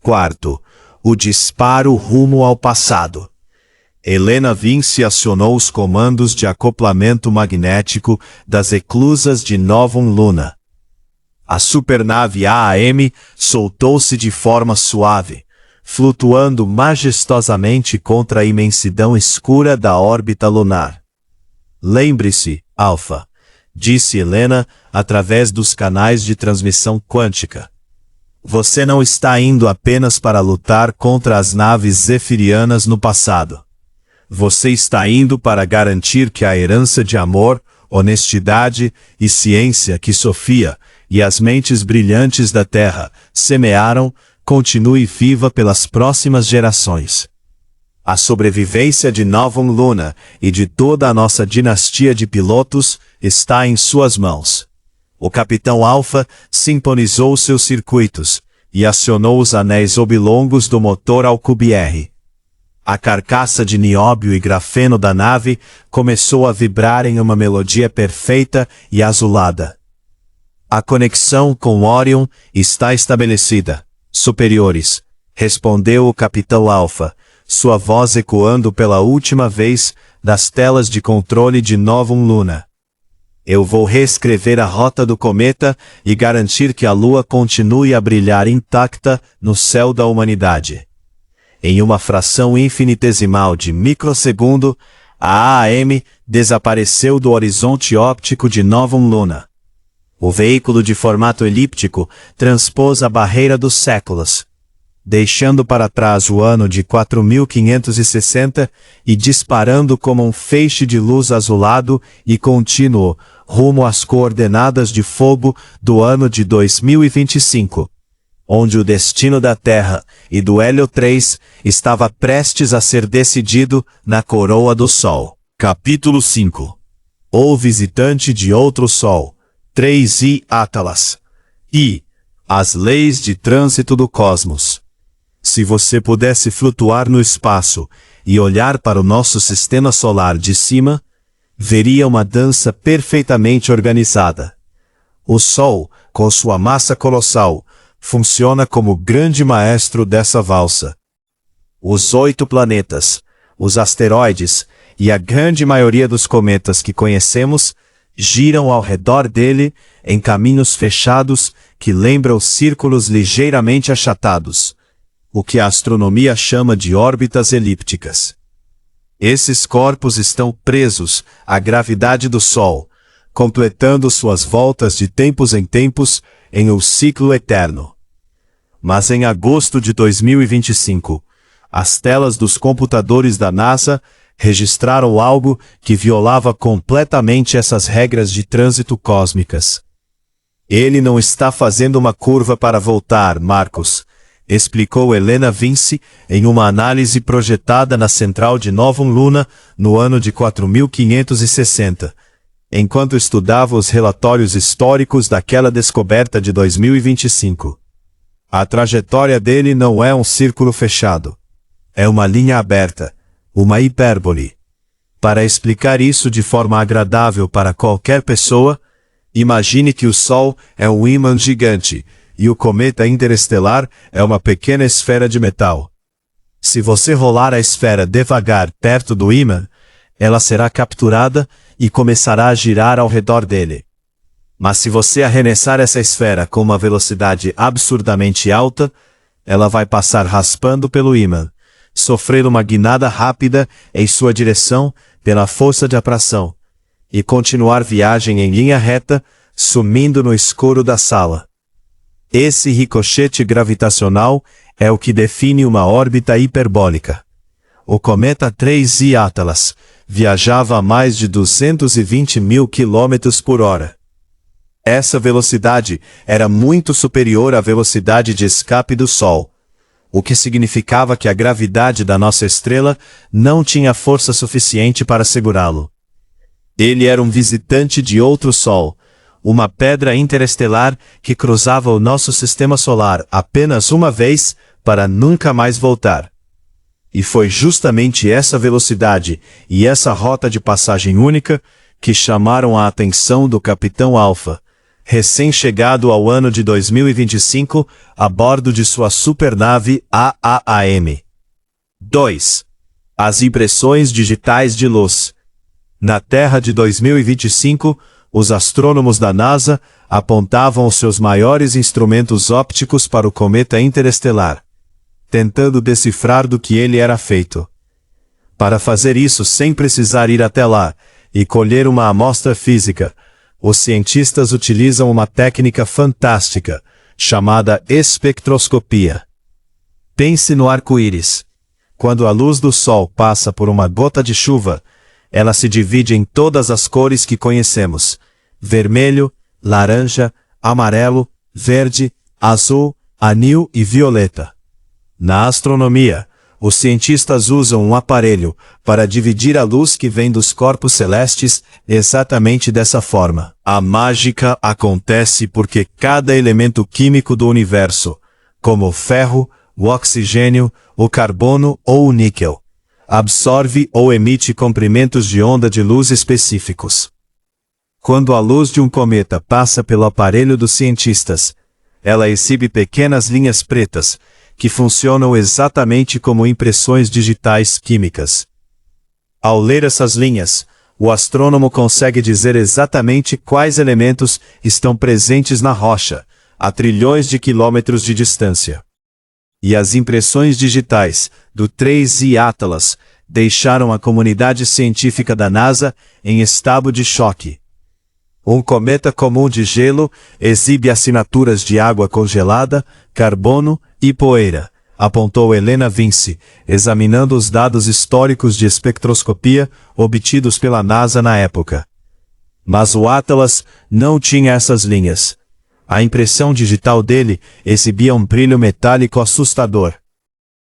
Quarto, o disparo rumo ao passado. Helena Vinci acionou os comandos de acoplamento magnético das eclusas de Novum Luna. A supernave AAM soltou-se de forma suave, flutuando majestosamente contra a imensidão escura da órbita lunar. Lembre-se, Alpha, disse Helena através dos canais de transmissão quântica. Você não está indo apenas para lutar contra as naves zefirianas no passado. Você está indo para garantir que a herança de amor, honestidade e ciência que Sofia e as mentes brilhantes da Terra semearam continue viva pelas próximas gerações. A sobrevivência de Novum Luna e de toda a nossa dinastia de pilotos está em suas mãos. O Capitão Alpha sintonizou seus circuitos e acionou os anéis oblongos do motor Alcubierre. A carcaça de nióbio e grafeno da nave começou a vibrar em uma melodia perfeita e azulada. A conexão com Orion está estabelecida, superiores, respondeu o Capitão Alpha, sua voz ecoando pela última vez das telas de controle de Novum Luna. Eu vou reescrever a rota do cometa e garantir que a Lua continue a brilhar intacta no céu da humanidade. Em uma fração infinitesimal de microsegundo, a AAM desapareceu do horizonte óptico de Novum Luna. O veículo de formato elíptico transpôs a barreira dos séculos, deixando para trás o ano de 4560 e disparando como um feixe de luz azulado e contínuo rumo às coordenadas de fogo do ano de 2025, onde o destino da Terra e do Hélio 3 estava prestes a ser decidido na coroa do Sol. Capítulo 5. O visitante de outro Sol, 3I Atlas. E as leis de trânsito do cosmos. Se você pudesse flutuar no espaço e olhar para o nosso sistema solar de cima, veria uma dança perfeitamente organizada. O Sol, com sua massa colossal, funciona como grande maestro dessa valsa. Os 8 planetas, os asteroides e a grande maioria dos cometas que conhecemos giram ao redor dele em caminhos fechados que lembram círculos ligeiramente achatados, o que a astronomia chama de órbitas elípticas. Esses corpos estão presos à gravidade do Sol, completando suas voltas de tempos em tempos em um ciclo eterno. Mas em agosto de 2025, as telas dos computadores da NASA registraram algo que violava completamente essas regras de trânsito cósmicas. Ele não está fazendo uma curva para voltar, Marcus, explicou Helena Vinci em uma análise projetada na central de Novum Luna no ano de 4560, enquanto estudava os relatórios históricos daquela descoberta de 2025. A trajetória dele não é um círculo fechado. É uma linha aberta, uma hipérbole. Para explicar isso de forma agradável para qualquer pessoa, imagine que o Sol é um ímã gigante e o cometa interestelar é uma pequena esfera de metal. Se você rolar a esfera devagar perto do ímã, ela será capturada e começará a girar ao redor dele. Mas se você arremessar essa esfera com uma velocidade absurdamente alta, ela vai passar raspando pelo ímã, sofrer uma guinada rápida em sua direção pela força de atração, e continuar viagem em linha reta, sumindo no escuro da sala. Esse ricochete gravitacional é o que define uma órbita hiperbólica. O cometa 3I Atlas viajava a mais de 220 mil quilômetros por hora. Essa velocidade era muito superior à velocidade de escape do Sol, o que significava que a gravidade da nossa estrela não tinha força suficiente para segurá-lo. Ele era um visitante de outro Sol, uma pedra interestelar que cruzava o nosso sistema solar apenas uma vez para nunca mais voltar. E foi justamente essa velocidade e essa rota de passagem única que chamaram a atenção do Capitão Alpha, recém-chegado ao ano de 2025 a bordo de sua supernave AAAM. 2. As impressões digitais de luz. Na Terra de 2025, os astrônomos da NASA apontavam os seus maiores instrumentos ópticos para o cometa interestelar, tentando decifrar do que ele era feito. Para fazer isso sem precisar ir até lá e colher uma amostra física, os cientistas utilizam uma técnica fantástica, chamada espectroscopia. Pense no arco-íris. Quando a luz do Sol passa por uma gota de chuva, ela se divide em todas as cores que conhecemos: vermelho, laranja, amarelo, verde, azul, anil e violeta. Na astronomia, os cientistas usam um aparelho para dividir a luz que vem dos corpos celestes exatamente dessa forma. A mágica acontece porque cada elemento químico do universo, como o ferro, o oxigênio, o carbono ou o níquel, absorve ou emite comprimentos de onda de luz específicos. Quando a luz de um cometa passa pelo aparelho dos cientistas, ela exibe pequenas linhas pretas, que funcionam exatamente como impressões digitais químicas. Ao ler essas linhas, o astrônomo consegue dizer exatamente quais elementos estão presentes na rocha, a trilhões de quilômetros de distância. E as impressões digitais do 3I Atlas deixaram a comunidade científica da NASA em estado de choque. Um cometa comum de gelo exibe assinaturas de água congelada, carbono e poeira, apontou Helena Vince, examinando os dados históricos de espectroscopia obtidos pela NASA na época. Mas o Atlas não tinha essas linhas. A impressão digital dele exibia um brilho metálico assustador.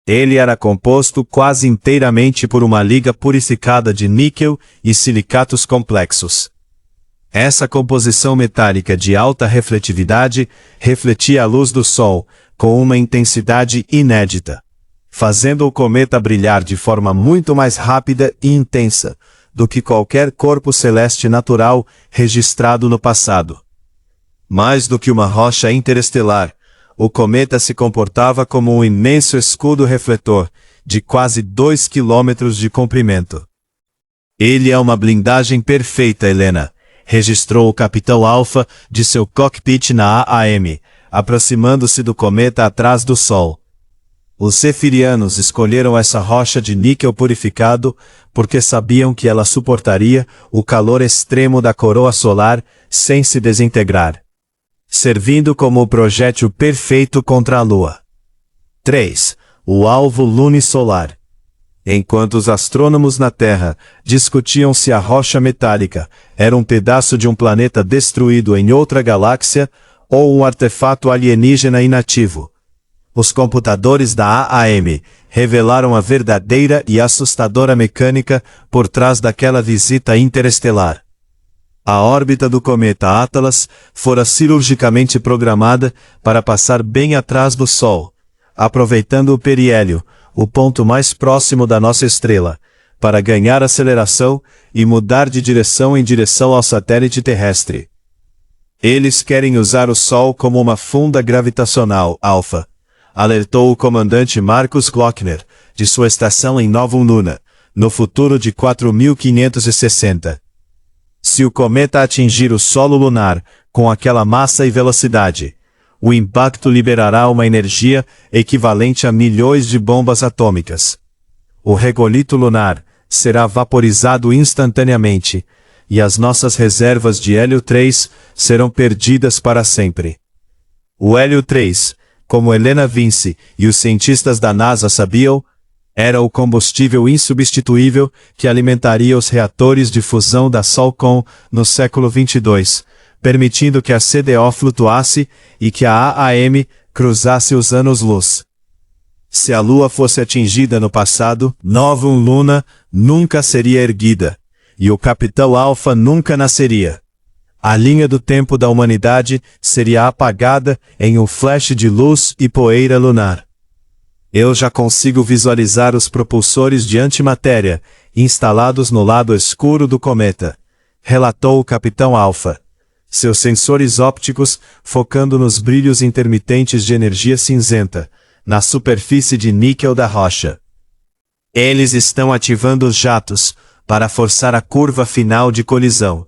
Ele era composto quase inteiramente por uma liga purificada de níquel e silicatos complexos. Essa composição metálica de alta refletividade refletia a luz do Sol com uma intensidade inédita, fazendo o cometa brilhar de forma muito mais rápida e intensa do que qualquer corpo celeste natural registrado no passado. Mais do que uma rocha interestelar, o cometa se comportava como um imenso escudo refletor de quase 2 quilômetros de comprimento. Ele é uma blindagem perfeita, Helena, registrou o Capitão Alpha de seu cockpit na AAM, aproximando-se do cometa atrás do Sol. Os Zefirianos escolheram essa rocha de níquel purificado porque sabiam que ela suportaria o calor extremo da coroa solar sem se desintegrar, servindo como o projétil perfeito contra a Lua. 3. O alvo lunisolar. Enquanto os astrônomos na Terra discutiam se a rocha metálica era um pedaço de um planeta destruído em outra galáxia ou um artefato alienígena inativo, os computadores da AAM revelaram a verdadeira e assustadora mecânica por trás daquela visita interestelar. A órbita do cometa Atlas fora cirurgicamente programada para passar bem atrás do Sol, aproveitando o periélio, o ponto mais próximo da nossa estrela, para ganhar aceleração e mudar de direção em direção ao satélite terrestre. Eles querem usar o Sol como uma funda gravitacional, Alpha, alertou o comandante Marcus Glockner, de sua estação em Novum Luna, no futuro de 4560. Se o cometa atingir o solo lunar com aquela massa e velocidade, o impacto liberará uma energia equivalente a milhões de bombas atômicas. O regolito lunar será vaporizado instantaneamente, e as nossas reservas de hélio 3 serão perdidas para sempre. O hélio 3, como Helena Vinci e os cientistas da NASA sabiam, era o combustível insubstituível que alimentaria os reatores de fusão da Solcom no século 22, permitindo que a CDO flutuasse e que a AAM cruzasse os anos-luz. Se a Lua fosse atingida no passado, Novum Luna nunca seria erguida, e o Capitão Alpha nunca nasceria. A linha do tempo da humanidade seria apagada em um flash de luz e poeira lunar. Eu já consigo visualizar os propulsores de antimatéria instalados no lado escuro do cometa, relatou o Capitão Alpha. Seus sensores ópticos focando nos brilhos intermitentes de energia cinzenta, na superfície de níquel da rocha. Eles estão ativando os jatos para forçar a curva final de colisão.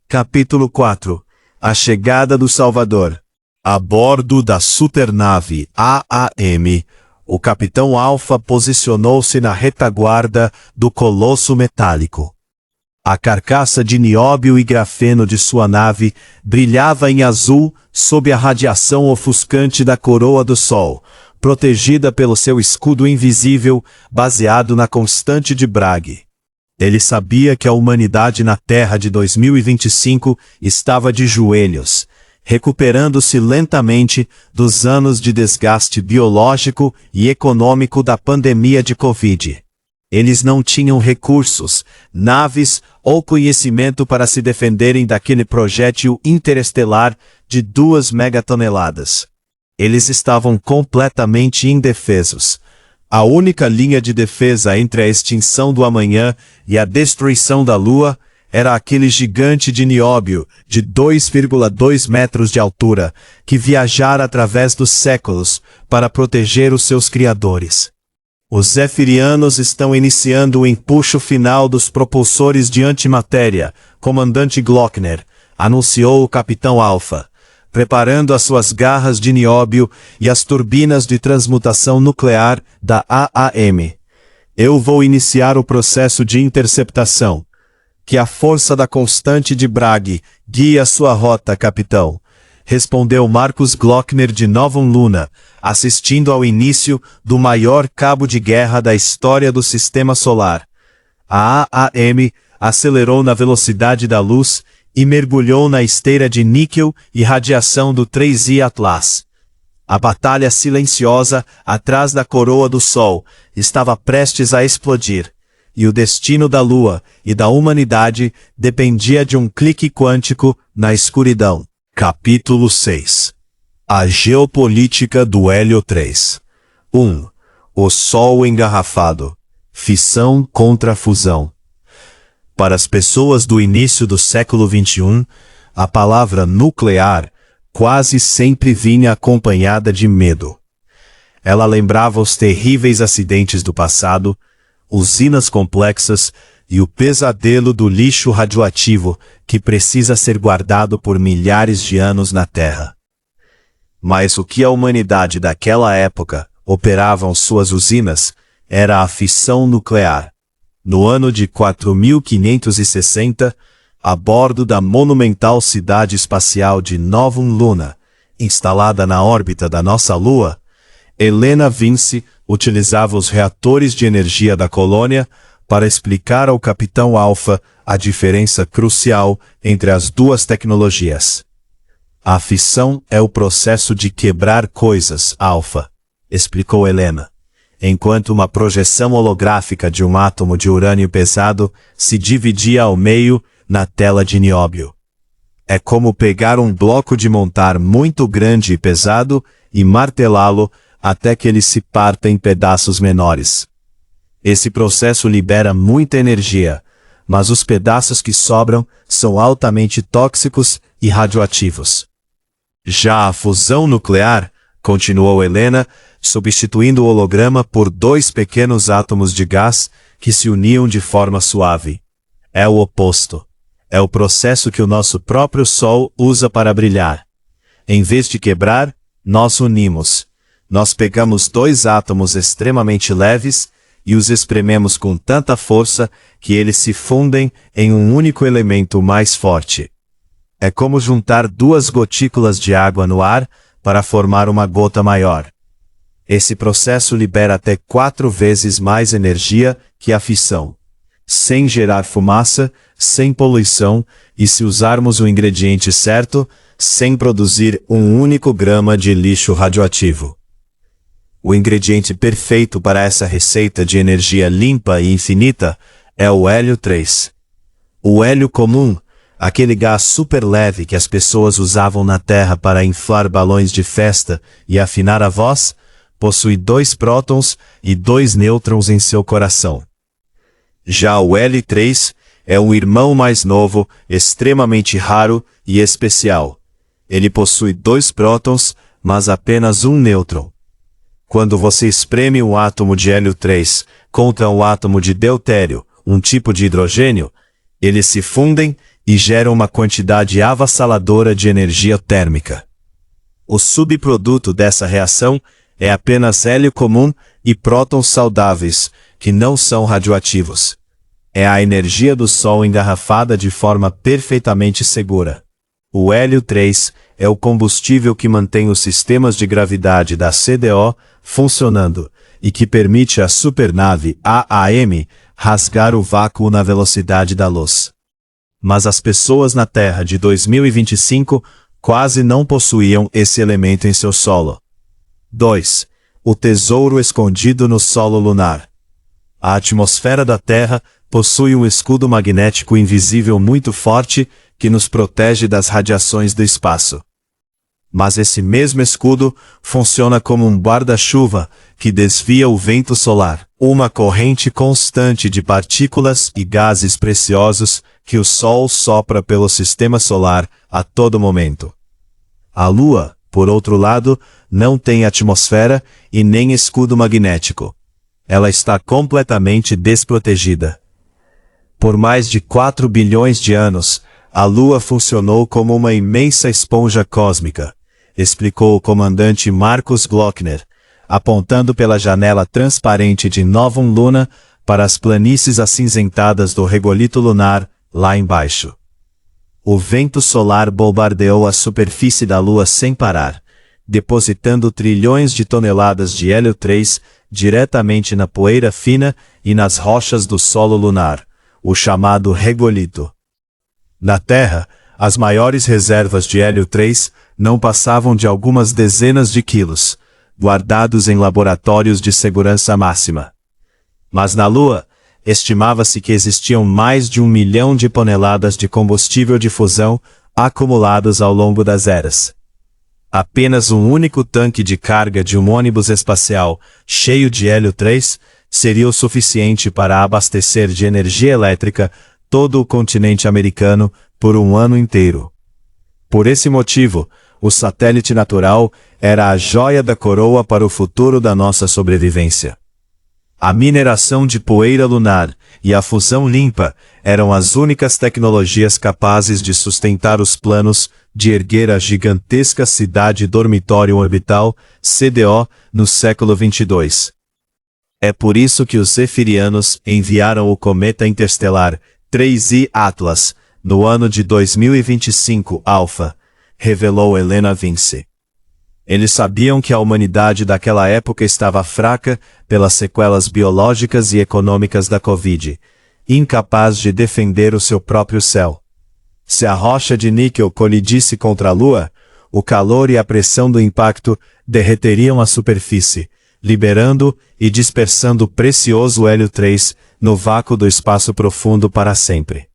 Capítulo 4. A chegada do Salvador. A bordo da supernave AAM, o Capitão Alpha posicionou-se na retaguarda do colosso metálico. A carcaça de nióbio e grafeno de sua nave brilhava em azul sob a radiação ofuscante da coroa do Sol, protegida pelo seu escudo invisível baseado na constante de Bragg. Ele sabia que a humanidade na Terra de 2025 estava de joelhos, recuperando-se lentamente dos anos de desgaste biológico e econômico da pandemia de Covid. Eles não tinham recursos, naves ou conhecimento para se defenderem daquele projétil interestelar de 2 megatoneladas. Eles estavam completamente indefesos. A única linha de defesa entre a extinção do amanhã e a destruição da Lua era aquele gigante de nióbio de 2,2 metros de altura que viajara através dos séculos para proteger os seus criadores. Os zefirianos estão iniciando o empuxo final dos propulsores de antimatéria, Comandante Glockner, anunciou o Capitão Alpha, preparando as suas garras de nióbio e as turbinas de transmutação nuclear da AAM. Eu vou iniciar o processo de interceptação. Que a força da constante de Bragg guie a sua rota, capitão, respondeu Marcus Glockner de Novum Luna, assistindo ao início do maior cabo de guerra da história do Sistema Solar. A AAM acelerou na velocidade da luz e mergulhou na esteira de níquel e radiação do 3I Atlas. A batalha silenciosa atrás da coroa do Sol estava prestes a explodir, e o destino da Lua e da humanidade dependia de um clique quântico na escuridão. Capítulo 6. A geopolítica do hélio 3. 1. O Sol engarrafado. Fissão contra fusão. Para as pessoas do início do século XXI, a palavra nuclear quase sempre vinha acompanhada de medo. Ela lembrava os terríveis acidentes do passado, usinas complexas e o pesadelo do lixo radioativo que precisa ser guardado por milhares de anos na Terra. Mas o que a humanidade daquela época operavam suas usinas era a fissão nuclear. No ano de 4560, a bordo da monumental cidade espacial de Novum Luna, instalada na órbita da nossa Lua, Helena Vinci utilizava os reatores de energia da colônia para explicar ao Capitão Alpha a diferença crucial entre as duas tecnologias. A fissão é o processo de quebrar coisas, Alpha, explicou Helena, enquanto uma projeção holográfica de um átomo de urânio pesado se dividia ao meio na tela de nióbio. É como pegar um bloco de montar muito grande e pesado e martelá-lo até que ele se parta em pedaços menores. Esse processo libera muita energia, mas os pedaços que sobram são altamente tóxicos e radioativos. Já a fusão nuclear, continuou Helena, substituindo o holograma por 2 pequenos átomos de gás que se uniam de forma suave. É o oposto. É o processo que o nosso próprio Sol usa para brilhar. Em vez de quebrar, nós unimos. Nós pegamos 2 átomos extremamente leves e os esprememos com tanta força que eles se fundem em um único elemento mais forte. É como juntar 2 gotículas de água no ar para formar uma gota maior. Esse processo libera até 4 vezes mais energia que a fissão, sem gerar fumaça, sem poluição e, se usarmos o ingrediente certo, sem produzir um único grama de lixo radioativo. O ingrediente perfeito para essa receita de energia limpa e infinita é o hélio 3. O hélio comum, aquele gás super leve que as pessoas usavam na Terra para inflar balões de festa e afinar a voz, possui 2 prótons e 2 nêutrons em seu coração. Já o hélio 3 é um irmão mais novo, extremamente raro e especial. Ele possui 2 prótons, mas apenas um nêutron. Quando você espreme um átomo de hélio 3 contra um átomo de deutério, um tipo de hidrogênio, eles se fundem e geram uma quantidade avassaladora de energia térmica. O subproduto dessa reação é apenas hélio comum e prótons saudáveis, que não são radioativos. É a energia do Sol engarrafada de forma perfeitamente segura. O hélio 3 é o combustível que mantém os sistemas de gravidade da CDO funcionando e que permite à supernave AAM rasgar o vácuo na velocidade da luz. Mas as pessoas na Terra de 2025 quase não possuíam esse elemento em seu solo. 2. O tesouro escondido no solo lunar. A atmosfera da Terra possui um escudo magnético invisível muito forte que nos protege das radiações do espaço. Mas esse mesmo escudo funciona como um guarda-chuva que desvia o vento solar, uma corrente constante de partículas e gases preciosos que o Sol sopra pelo sistema solar a todo momento. A Lua, por outro lado, não tem atmosfera e nem escudo magnético. Ela está completamente desprotegida. Por mais de 4 bilhões de anos, a Lua funcionou como uma imensa esponja cósmica, explicou o comandante Marcus Glockner, apontando pela janela transparente de Novum Luna para as planícies acinzentadas do regolito lunar, lá embaixo. O vento solar bombardeou a superfície da Lua sem parar, depositando trilhões de toneladas de hélio 3 diretamente na poeira fina e nas rochas do solo lunar, o chamado regolito. Na Terra, as maiores reservas de hélio 3 não passavam de algumas dezenas de quilos, guardados em laboratórios de segurança máxima. Mas na Lua, estimava-se que existiam mais de 1 milhão de toneladas de combustível de fusão acumulados ao longo das eras. Apenas um único tanque de carga de um ônibus espacial cheio de hélio 3 seria o suficiente para abastecer de energia elétrica todo o continente americano por um ano inteiro. Por esse motivo, o satélite natural era a joia da coroa para o futuro da nossa sobrevivência. A mineração de poeira lunar e a fusão limpa eram as únicas tecnologias capazes de sustentar os planos de erguer a gigantesca cidade dormitório orbital, CDO, no século 22. É por isso que os zefirianos enviaram o cometa interestelar 3I Atlas, no ano de 2025 Alpha, revelou Helena Vince. Eles sabiam que a humanidade daquela época estava fraca pelas sequelas biológicas e econômicas da Covid, incapaz de defender o seu próprio céu. Se a rocha de níquel colidisse contra a Lua, o calor e a pressão do impacto derreteriam a superfície, liberando e dispersando o precioso hélio 3 no vácuo do espaço profundo para sempre.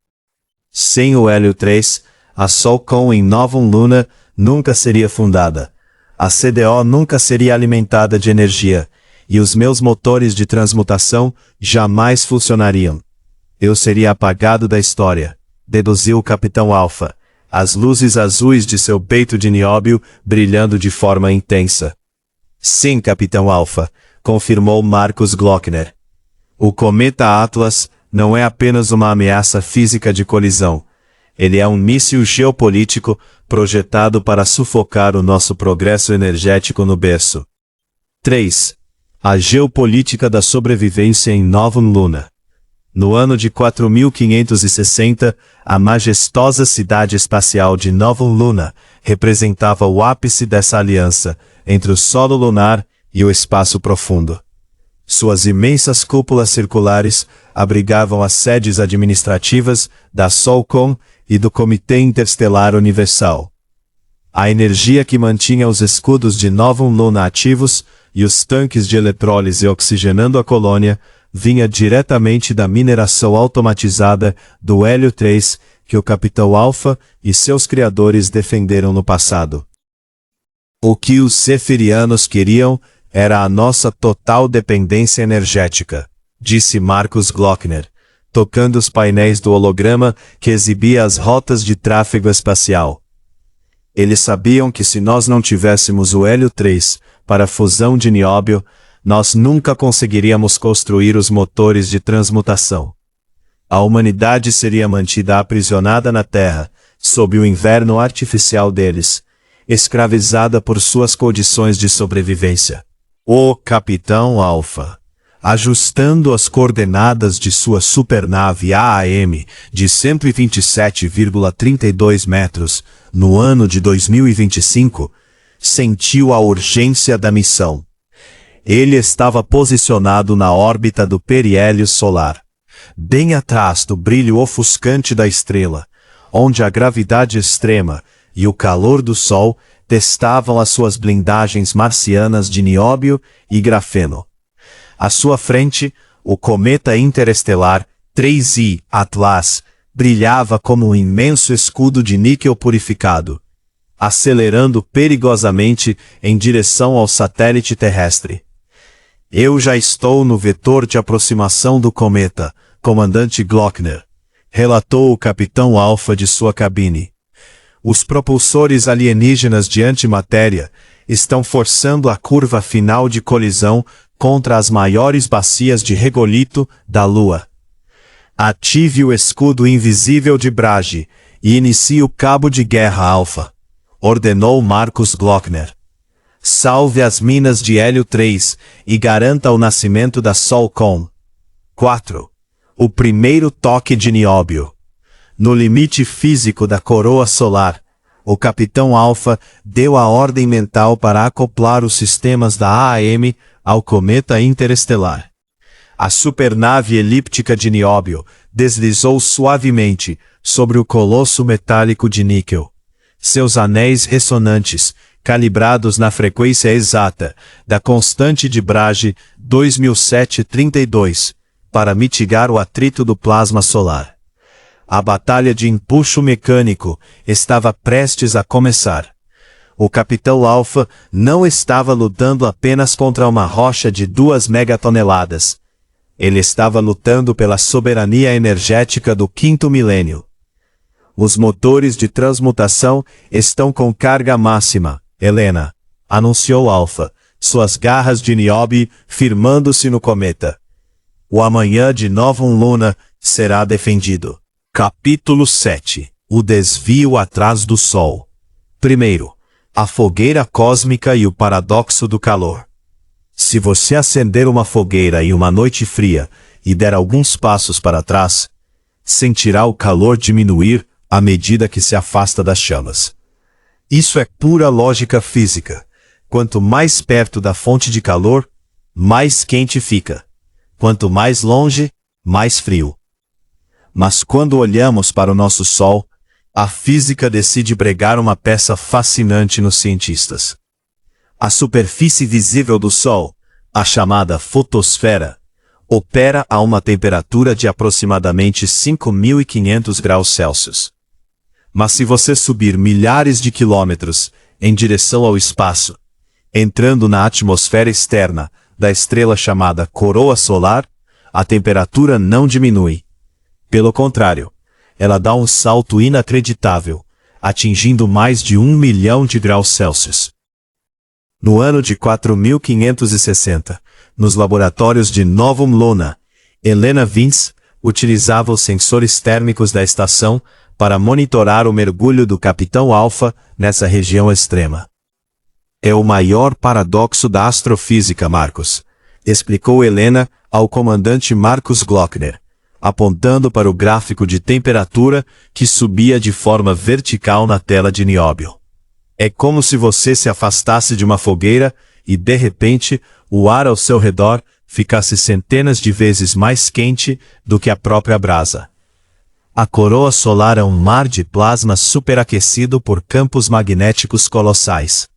Sem o hélio 3, a Solcom em Novum Luna nunca seria fundada. A CDO nunca seria alimentada de energia, e os meus motores de transmutação jamais funcionariam. Eu seria apagado da história, deduziu o Capitão Alpha, as luzes azuis de seu peito de nióbio brilhando de forma intensa. Sim, Capitão Alpha, confirmou Marcus Glockner. O cometa Atlas não é apenas uma ameaça física de colisão. Ele é um míssil geopolítico projetado para sufocar o nosso progresso energético no berço. 3. A geopolítica da sobrevivência em Novum Luna. No ano de 4560, a majestosa cidade espacial de Novum Luna representava o ápice dessa aliança entre o solo lunar e o espaço profundo. Suas imensas cúpulas circulares abrigavam as sedes administrativas da Solcom e do Comitê Interestelar Universal. A energia que mantinha os escudos de Novum Luna ativos e os tanques de eletrólise oxigenando a colônia vinha diretamente da mineração automatizada do Hélio 3 que o Capitão Alpha e seus criadores defenderam no passado. O que os Seferianos queriam era a nossa total dependência energética, disse Marcus Glockner, tocando os painéis do holograma que exibia as rotas de tráfego espacial. Eles sabiam que se nós não tivéssemos o Hélio 3 para a fusão de nióbio, nós nunca conseguiríamos construir os motores de transmutação. A humanidade seria mantida aprisionada na Terra, sob o inverno artificial deles, escravizada por suas condições de sobrevivência. O Capitão Alpha, ajustando as coordenadas de sua supernave AAM de 127,32 metros no ano de 2025, sentiu a urgência da missão. Ele estava posicionado na órbita do periélio solar, bem atrás do brilho ofuscante da estrela, onde a gravidade extrema e o calor do Sol testavam as suas blindagens marcianas de nióbio e grafeno. À sua frente, o cometa interestelar 3I Atlas brilhava como um imenso escudo de níquel purificado, acelerando perigosamente em direção ao satélite terrestre. Eu já estou no vetor de aproximação do cometa, comandante Glockner, relatou o Capitão Alpha de sua cabine. Os propulsores alienígenas de antimatéria estão forçando a curva final de colisão contra as maiores bacias de regolito da Lua. Ative o escudo invisível de Brage e inicie o cabo de guerra Alpha, ordenou Marcus Glockner. Salve as minas de Hélio 3 e garanta o nascimento da Solcom. 4. O primeiro toque de nióbio. No limite físico da coroa solar, o Capitão Alpha deu a ordem mental para acoplar os sistemas da AAM ao cometa interestelar. A supernave elíptica de nióbio deslizou suavemente sobre o colosso metálico de níquel. Seus anéis ressonantes, calibrados na frequência exata da constante de Brage 2732, para mitigar o atrito do plasma solar. A batalha de empuxo mecânico estava prestes a começar. O Capitão Alpha não estava lutando apenas contra uma rocha de 2 megatoneladas. Ele estava lutando pela soberania energética do 5º milênio. Os motores de transmutação estão com carga máxima, Helena, anunciou Alpha, suas garras de nióbio firmando-se no cometa. O amanhã de Novum Luna será defendido. Capítulo 7. O desvio atrás do Sol. Primeiro, a fogueira cósmica e o paradoxo do calor. Se você acender uma fogueira em uma noite fria e der alguns passos para trás, sentirá o calor diminuir à medida que se afasta das chamas. Isso é pura lógica física. Quanto mais perto da fonte de calor, mais quente fica. Quanto mais longe, mais frio. Mas quando olhamos para o nosso Sol, a física decide pregar uma peça fascinante nos cientistas. A superfície visível do Sol, a chamada fotosfera, opera a uma temperatura de aproximadamente 5.500 graus Celsius. Mas se você subir milhares de quilômetros em direção ao espaço, entrando na atmosfera externa da estrela chamada coroa solar, a temperatura não diminui. Pelo contrário, ela dá um salto inacreditável, atingindo mais de 1 milhão de graus Celsius. No ano de 4560, nos laboratórios de Novum Luna, Helena Vince utilizava os sensores térmicos da estação para monitorar o mergulho do Capitão Alpha nessa região extrema. É o maior paradoxo da astrofísica, Marcos, explicou Helena ao comandante Marcus Glockner, apontando para o gráfico de temperatura que subia de forma vertical na tela de nióbio. É como se você se afastasse de uma fogueira e, de repente, o ar ao seu redor ficasse centenas de vezes mais quente do que a própria brasa. A coroa solar é um mar de plasma superaquecido por campos magnéticos colossais.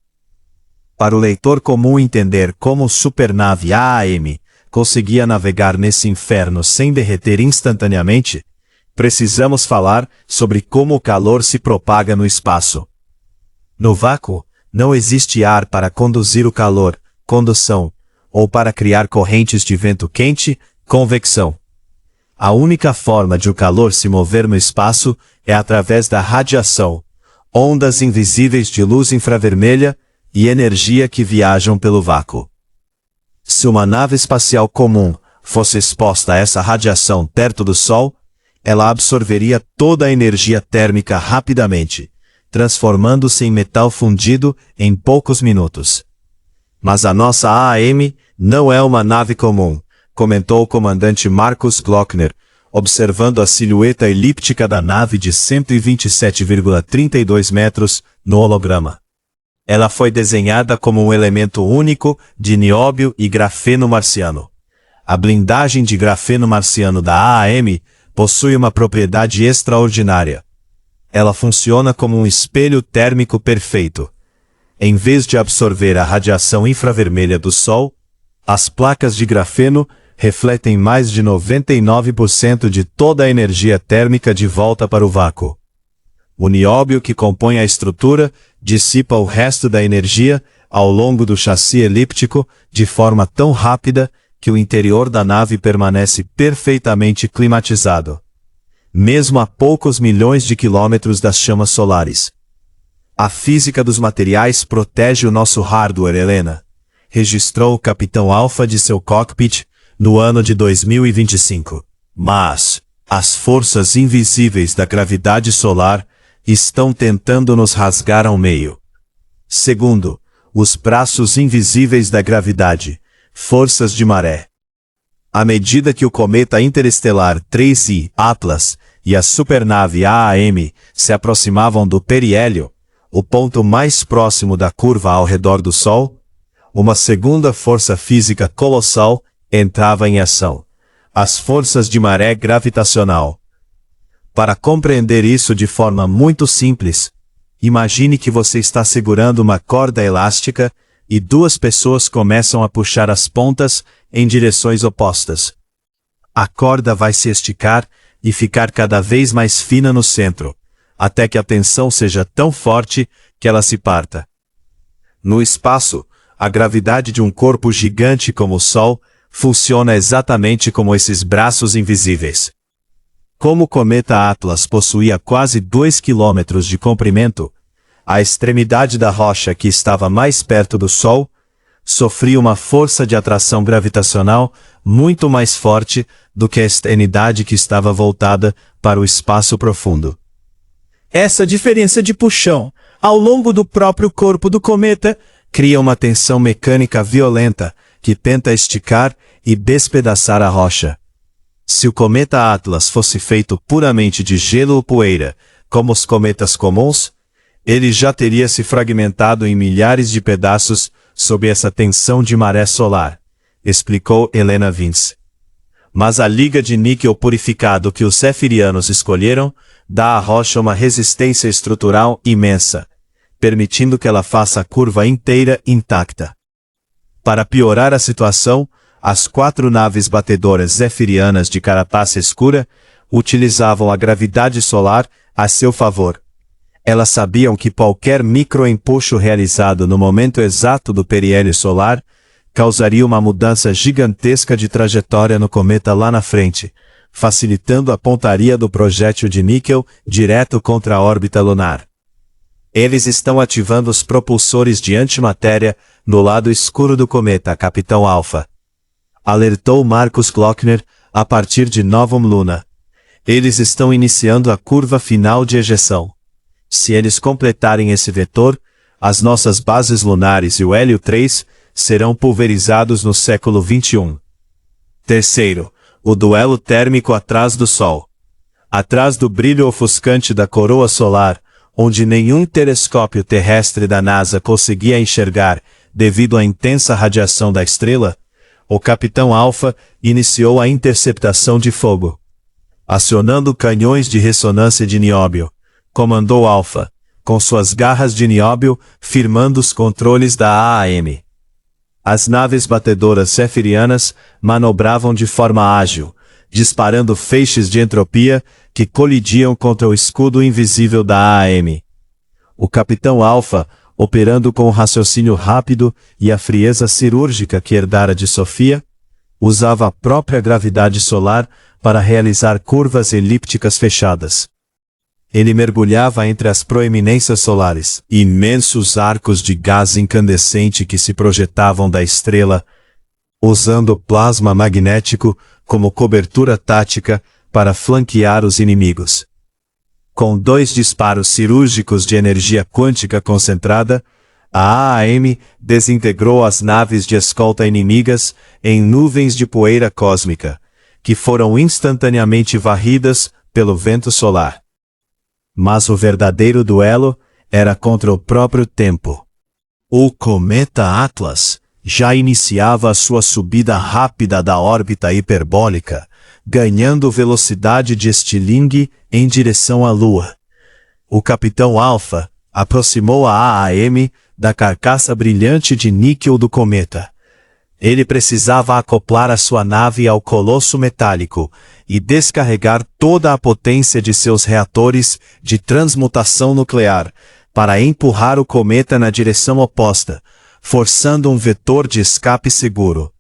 Para o leitor comum entender como a supernave AAM conseguia navegar nesse inferno sem derreter instantaneamente, precisamos falar sobre como o calor se propaga no espaço. No vácuo, não existe ar para conduzir o calor, condução, ou para criar correntes de vento quente, convecção. A única forma de o calor se mover no espaço é através da radiação, ondas invisíveis de luz infravermelha e energia que viajam pelo vácuo. Se uma nave espacial comum fosse exposta a essa radiação perto do Sol, ela absorveria toda a energia térmica rapidamente, transformando-se em metal fundido em poucos minutos. Mas a nossa AAM não é uma nave comum, comentou o comandante Marcus Glockner, observando a silhueta elíptica da nave de 127,32 metros no holograma. Ela foi desenhada como um elemento único de nióbio e grafeno marciano. A blindagem de grafeno marciano da AAM possui uma propriedade extraordinária. Ela funciona como um espelho térmico perfeito. Em vez de absorver a radiação infravermelha do Sol, as placas de grafeno refletem mais de 99% de toda a energia térmica de volta para o vácuo. O nióbio que compõe a estrutura dissipa o resto da energia ao longo do chassi elíptico de forma tão rápida que o interior da nave permanece perfeitamente climatizado, mesmo a poucos milhões de quilômetros das chamas solares. A física dos materiais protege o nosso hardware, Helena, registrou o Capitão Alpha de seu cockpit no ano de 2025. Mas as forças invisíveis da gravidade solar estão tentando nos rasgar ao meio. Segundo, os braços invisíveis da gravidade, forças de maré. À medida que o cometa interestelar 3I Atlas e a supernave AAM se aproximavam do periélio, o ponto mais próximo da curva ao redor do Sol, uma segunda força física colossal entrava em ação: as forças de maré gravitacional. Para compreender isso de forma muito simples, imagine que você está segurando uma corda elástica e duas pessoas começam a puxar as pontas em direções opostas. A corda vai se esticar e ficar cada vez mais fina no centro, até que a tensão seja tão forte que ela se parta. No espaço, a gravidade de um corpo gigante como o Sol funciona exatamente como esses braços invisíveis. Como o cometa Atlas possuía quase 2 quilômetros de comprimento, a extremidade da rocha que estava mais perto do Sol sofria uma força de atração gravitacional muito mais forte do que a extremidade que estava voltada para o espaço profundo.
Essa diferença de puxão ao longo do próprio corpo do cometa
cria uma tensão mecânica violenta que tenta esticar e despedaçar a rocha. Se o cometa Atlas fosse feito puramente de gelo ou poeira, como os cometas comuns, ele já teria se fragmentado em milhares de pedaços sob essa tensão de maré solar, explicou Helena Vince. Mas a liga de níquel purificado que os zefirianos escolheram dá à rocha uma resistência estrutural imensa, permitindo que ela faça a curva inteira intacta. Para piorar a situação, as 4 naves batedoras zefirianas de carapaça escura utilizavam a gravidade solar a seu favor. Elas sabiam que qualquer microempuxo realizado no momento exato do periélio solar causaria uma mudança gigantesca de trajetória no cometa lá na frente, facilitando a pontaria do projétil de níquel direto contra a órbita lunar. Eles estão ativando os propulsores de antimatéria no lado escuro do cometa, Capitão Alpha. Alertou Marcus Glockner a partir de Novum Luna. Eles estão iniciando a curva final de ejeção. Se eles completarem esse vetor, as nossas bases lunares e o Hélio 3 serão pulverizados no século XXI. Terceiro, o duelo térmico atrás do Sol. Atrás do brilho ofuscante da coroa solar, onde nenhum telescópio terrestre da NASA conseguia enxergar devido à intensa radiação da estrela, o Capitão Alpha iniciou a interceptação de fogo. Acionando canhões de ressonância de nióbio, comandou Alpha, com suas garras de nióbio firmando os controles da AAM. As naves batedoras zefirianas manobravam de forma ágil, disparando feixes de entropia que colidiam contra o escudo invisível da AAM. O Capitão Alpha, operando com o raciocínio rápido e a frieza cirúrgica que herdara de Sofia, usava a própria gravidade solar para realizar curvas elípticas fechadas. Ele mergulhava entre as proeminências solares, imensos arcos de gás incandescente que se projetavam da estrela, usando plasma magnético como cobertura tática para flanquear os inimigos. Com 2 disparos cirúrgicos de energia quântica concentrada, a AAM desintegrou as naves de escolta inimigas em nuvens de poeira cósmica, que foram instantaneamente varridas pelo vento solar. Mas o verdadeiro duelo era contra o próprio tempo. O cometa Atlas já iniciava a sua subida rápida da órbita hiperbólica, ganhando velocidade de estilingue em direção à Lua. O Capitão Alpha aproximou a AAM da carcaça brilhante de níquel do cometa. Ele precisava acoplar a sua nave ao colosso metálico e descarregar toda a potência de seus reatores de transmutação nuclear para empurrar o cometa na direção oposta, forçando um vetor de escape seguro.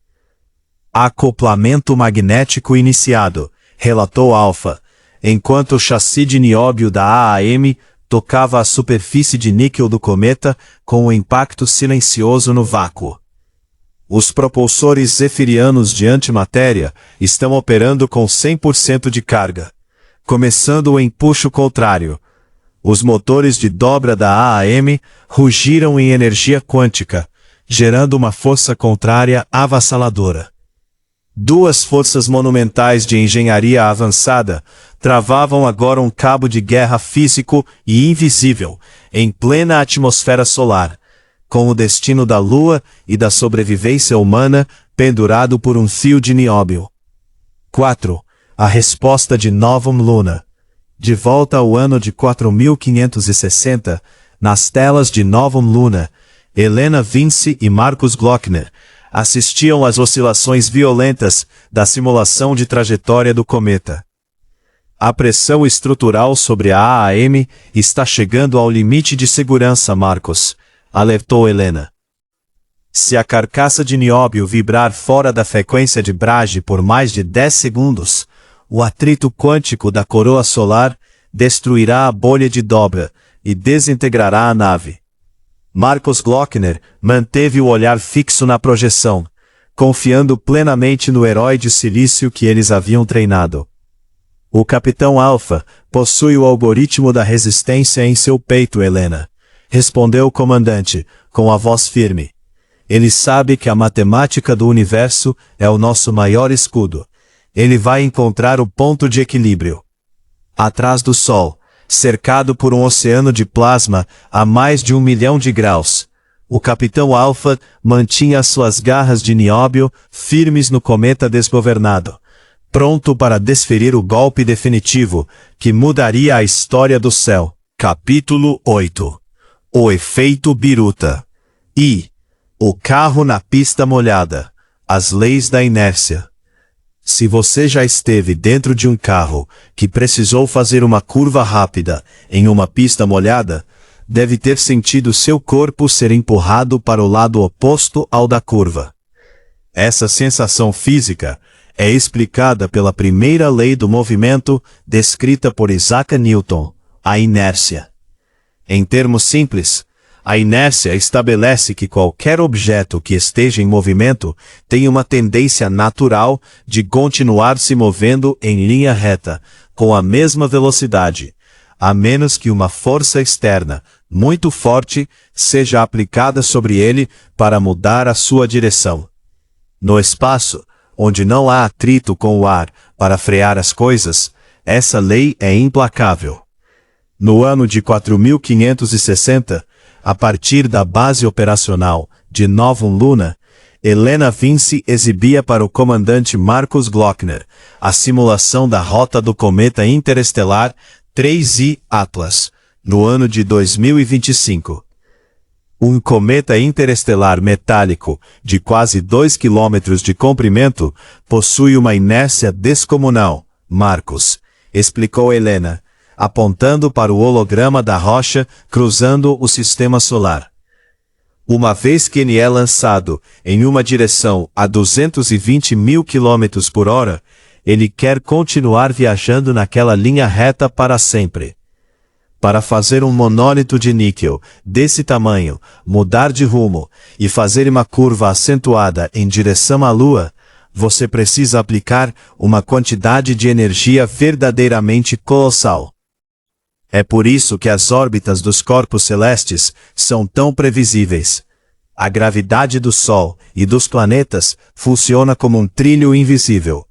Acoplamento magnético iniciado, relatou Alpha, enquanto o chassi de nióbio da AAM tocava a superfície de níquel do cometa com um impacto silencioso no vácuo. Os propulsores zefirianos de antimatéria estão operando com 100% de carga, começando o empuxo contrário. Os motores de dobra da AAM rugiram em energia quântica, gerando uma força contrária avassaladora. 2 forças monumentais de engenharia avançada travavam agora um cabo de guerra físico e invisível, em plena atmosfera solar, com o destino da Lua e da sobrevivência humana pendurado por um fio de nióbio. 4. A resposta de Novum Luna. De volta ao ano de 4560, nas telas de Novum Luna, Helena Vince e Marcus Glockner assistiam às oscilações violentas da simulação de trajetória do cometa. A pressão estrutural sobre a AAM está chegando ao limite de segurança, Marcus, alertou Helena. Se a carcaça de nióbio vibrar fora da frequência de Brage por mais de 10 segundos, o atrito quântico da coroa solar destruirá a bolha de dobra e desintegrará a nave. Marcus Glockner manteve o olhar fixo na projeção, confiando plenamente no herói de silício que eles haviam treinado. O Capitão Alpha possui o algoritmo da resistência em seu peito, Helena, respondeu o comandante, com a voz firme. Ele sabe que a matemática do universo é o nosso maior escudo. Ele vai encontrar o ponto de equilíbrio. Atrás do Sol, cercado por um oceano de plasma a mais de 1 milhão de graus, o Capitão Alpha mantinha suas garras de nióbio firmes no cometa desgovernado, pronto para desferir o golpe definitivo que mudaria a história do céu. Capítulo 8. O efeito biruta. O carro na pista molhada. As leis da inércia. Se você já esteve dentro de um carro que precisou fazer uma curva rápida em uma pista molhada, deve ter sentido seu corpo ser empurrado para o lado oposto ao da curva. Essa sensação física é explicada pela primeira lei do movimento descrita por Isaac Newton, a inércia. Em termos simples, a inércia estabelece que qualquer objeto que esteja em movimento tem uma tendência natural de continuar se movendo em linha reta, com a mesma velocidade, a menos que uma força externa, muito forte, seja aplicada sobre ele para mudar a sua direção. No espaço, onde não há atrito com o ar para frear as coisas, essa lei é implacável. No ano de 4560, a partir da base operacional de Novum Luna, Helena Vinci exibia para o comandante Marcus Glockner a simulação da rota do cometa interestelar 3I Atlas, no ano de 2025. Um cometa interestelar metálico de quase 2 km de comprimento possui uma inércia descomunal, Marcus, explicou Helena, apontando para o holograma da rocha cruzando o sistema solar. Uma vez que ele é lançado em uma direção a 220 mil km por hora, ele quer continuar viajando naquela linha reta para sempre. Para fazer um monólito de níquel desse tamanho, mudar de rumo e fazer uma curva acentuada em direção à Lua, você precisa aplicar uma quantidade de energia verdadeiramente colossal. É por isso que as órbitas dos corpos celestes são tão previsíveis. A gravidade do Sol e dos planetas funciona como um trilho invisível.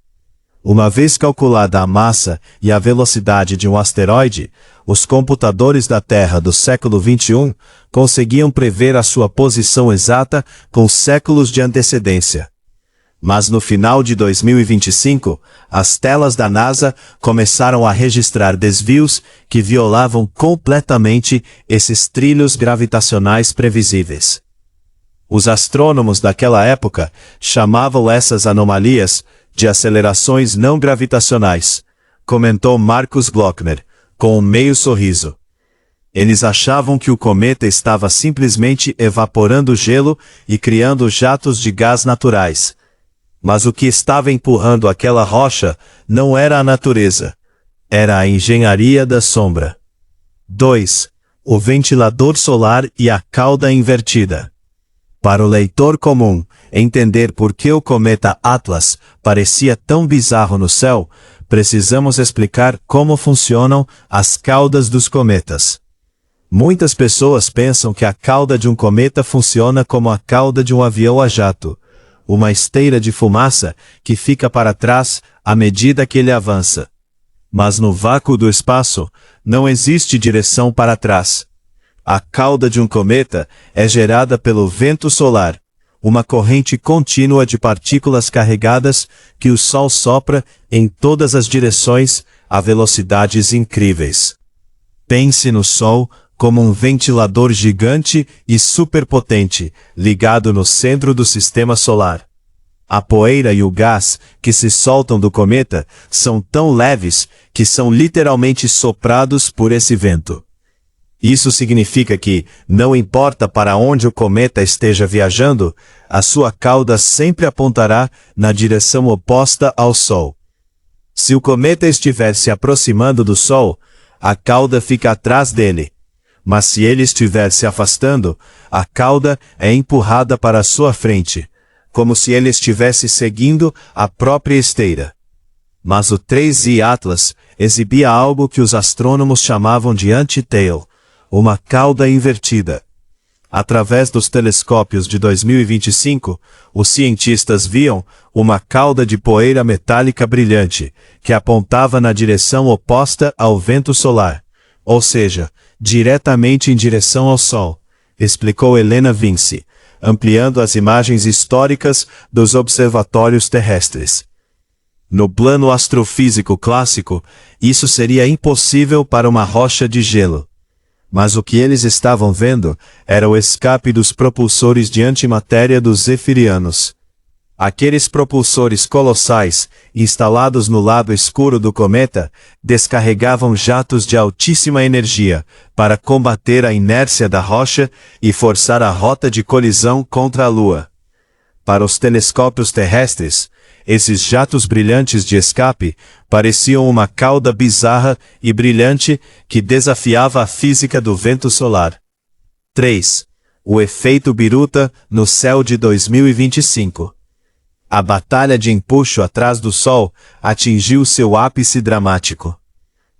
Uma vez calculada a massa e a velocidade de um asteroide, os computadores da Terra do século XXI conseguiam prever a sua posição exata com séculos de antecedência. Mas no final de 2025, as telas da NASA começaram a registrar desvios que violavam completamente esses trilhos gravitacionais previsíveis. Os astrônomos daquela época chamavam essas anomalias de acelerações não gravitacionais, comentou Marcus Glockner, com um meio sorriso. Eles achavam que o cometa estava simplesmente evaporando gelo e criando jatos de gás naturais. Mas o que estava empurrando aquela rocha não era a natureza, era a engenharia da sombra. 2. O ventilador solar e a cauda invertida. Para o leitor comum, entender por que o cometa Atlas parecia tão bizarro no céu, precisamos explicar como funcionam as caudas dos cometas. Muitas pessoas pensam que a cauda de um cometa funciona como a cauda de um avião a jato, uma esteira de fumaça que fica para trás à medida que ele avança. Mas no vácuo do espaço, não existe direção para trás. A cauda de um cometa é gerada pelo vento solar, uma corrente contínua de partículas carregadas que o Sol sopra em todas as direções a velocidades incríveis. Pense no Sol como um ventilador gigante e superpotente, ligado no centro do sistema solar. A poeira e o gás que se soltam do cometa são tão leves que são literalmente soprados por esse vento. Isso significa que, não importa para onde o cometa esteja viajando, a sua cauda sempre apontará na direção oposta ao Sol. Se o cometa estiver se aproximando do Sol, a cauda fica atrás dele. Mas se ele estiver se afastando, a cauda é empurrada para a sua frente, como se ele estivesse seguindo a própria esteira. Mas o 3I Atlas exibia algo que os astrônomos chamavam de anti-tail, uma cauda invertida. Através dos telescópios de 2025, os cientistas viam uma cauda de poeira metálica brilhante, que apontava na direção oposta ao vento solar, ou seja, diretamente em direção ao Sol, explicou Helena Vinci, ampliando as imagens históricas dos observatórios terrestres. No plano astrofísico clássico, isso seria impossível para uma rocha de gelo. Mas o que eles estavam vendo era o escape dos propulsores de antimatéria dos zefirianos. Aqueles propulsores colossais, instalados no lado escuro do cometa, descarregavam jatos de altíssima energia para combater a inércia da rocha e forçar a rota de colisão contra a Lua. Para os telescópios terrestres, esses jatos brilhantes de escape pareciam uma cauda bizarra e brilhante que desafiava a física do vento solar. 3. O efeito biruta no céu de 2025. A batalha de empuxo atrás do Sol atingiu seu ápice dramático.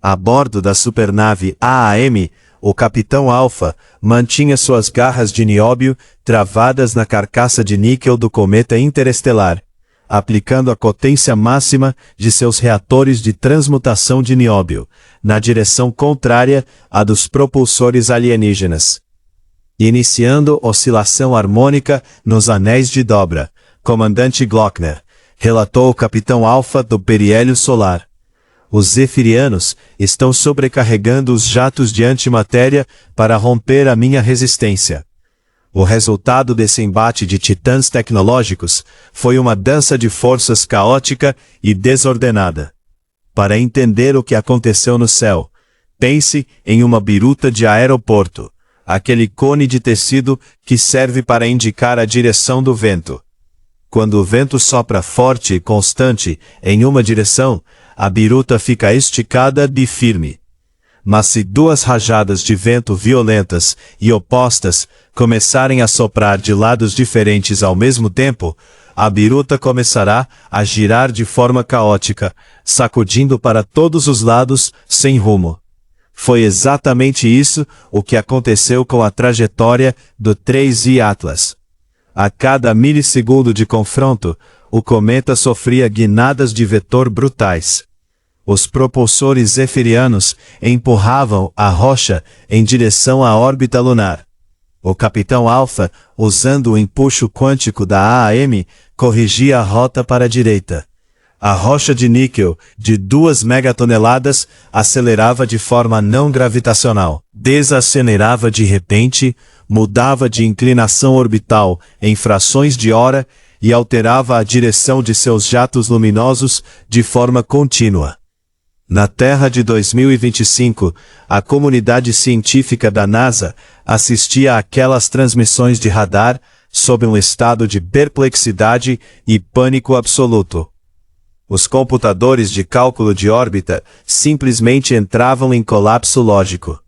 A bordo da supernave AAM, o Capitão Alpha mantinha suas garras de nióbio travadas na carcaça de níquel do cometa interestelar, aplicando a potência máxima de seus reatores de transmutação de nióbio, na direção contrária à dos propulsores alienígenas. Iniciando oscilação harmônica nos anéis de dobra, Comandante Glockner, relatou o Capitão Alpha do periélio solar. Os zefirianos estão sobrecarregando os jatos de antimatéria para romper a minha resistência. O resultado desse embate de titãs tecnológicos foi uma dança de forças caótica e desordenada. Para entender o que aconteceu no céu, pense em uma biruta de aeroporto, aquele cone de tecido que serve para indicar a direção do vento. Quando o vento sopra forte e constante em uma direção, a biruta fica esticada e firme. Mas se duas rajadas de vento violentas e opostas começarem a soprar de lados diferentes ao mesmo tempo, a biruta começará a girar de forma caótica, sacudindo para todos os lados sem rumo. Foi exatamente isso o que aconteceu com a trajetória do 3I Atlas. A cada milissegundo de confronto, o cometa sofria guinadas de vetor brutais. Os propulsores zefirianos empurravam a rocha em direção à órbita lunar. O Capitão Alpha, usando o empuxo quântico da AAM, corrigia a rota para a direita. A rocha de níquel, de 2 megatoneladas, acelerava de forma não gravitacional, desacelerava de repente, mudava de inclinação orbital em frações de hora e alterava a direção de seus jatos luminosos de forma contínua. Na Terra de 2025, a comunidade científica da NASA assistia àquelas transmissões de radar sob um estado de perplexidade e pânico absoluto. Os computadores de cálculo de órbita simplesmente entravam em colapso lógico.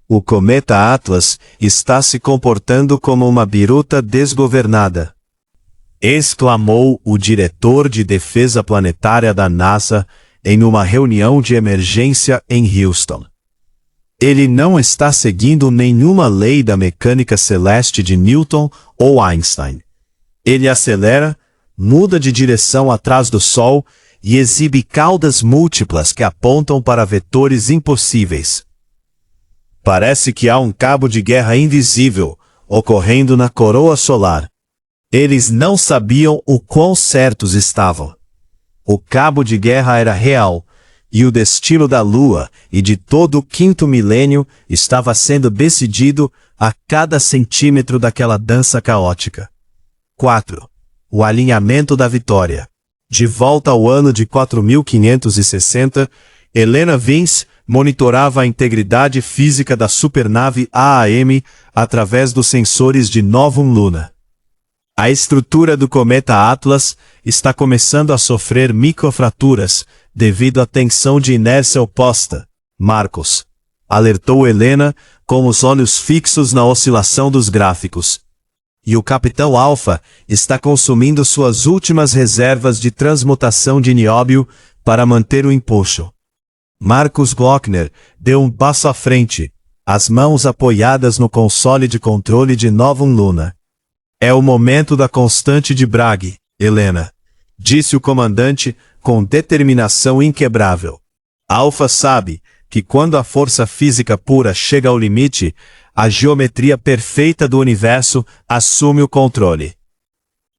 O cometa Atlas está se comportando como uma biruta desgovernada, exclamou o diretor de defesa planetária da NASA em uma reunião de emergência em Houston. Ele não está seguindo nenhuma lei da mecânica celeste de Newton ou Einstein. Ele acelera, muda de direção atrás do Sol e exibe caudas múltiplas que apontam para vetores impossíveis. Parece que há um cabo de guerra invisível ocorrendo na coroa solar. Eles não sabiam o quão certos estavam. O cabo de guerra era real, e o destino da Lua e de todo o 5º milênio estava sendo decidido a cada centímetro daquela dança caótica. 4. O alinhamento da vitória. De volta ao ano de 4560, Helena Vince monitorava a integridade física da supernave AAM através dos sensores de Novum Luna. A estrutura do cometa Atlas está começando a sofrer microfraturas devido à tensão de inércia oposta, Marcos, alertou Helena com os olhos fixos na oscilação dos gráficos. E o Capitão Alpha está consumindo suas últimas reservas de transmutação de nióbio para manter o empuxo. Marcus Glockner deu um passo à frente, as mãos apoiadas no console de controle de Novum Luna. É o momento da constante de Bragg, Helena, disse o comandante com determinação inquebrável. Alpha sabe que quando a força física pura chega ao limite, a geometria perfeita do universo assume o controle.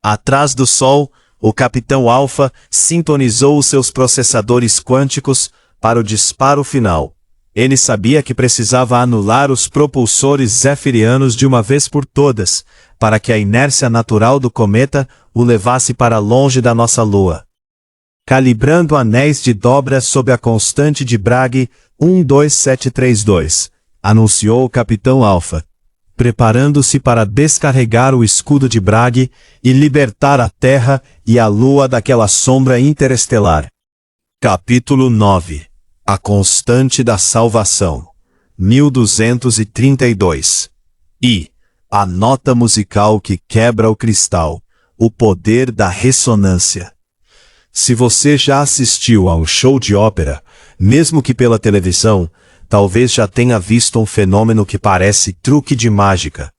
Atrás do Sol, o Capitão Alpha sintonizou os seus processadores quânticos para o disparo final. Ele sabia que precisava anular os propulsores zefirianos de uma vez por todas, para que a inércia natural do cometa o levasse para longe da nossa Lua. Calibrando anéis de dobra sob a constante de Bragg 12732, anunciou o Capitão Alpha. preparando-se para descarregar o escudo de Bragg e libertar a Terra e a Lua daquela sombra interestelar. Capítulo 9. A Constante da Salvação. 1232. E a nota musical que quebra o cristal. O poder da ressonância. Se você já assistiu a um show de ópera, mesmo que pela televisão, talvez já tenha visto um fenômeno que parece truque de mágica.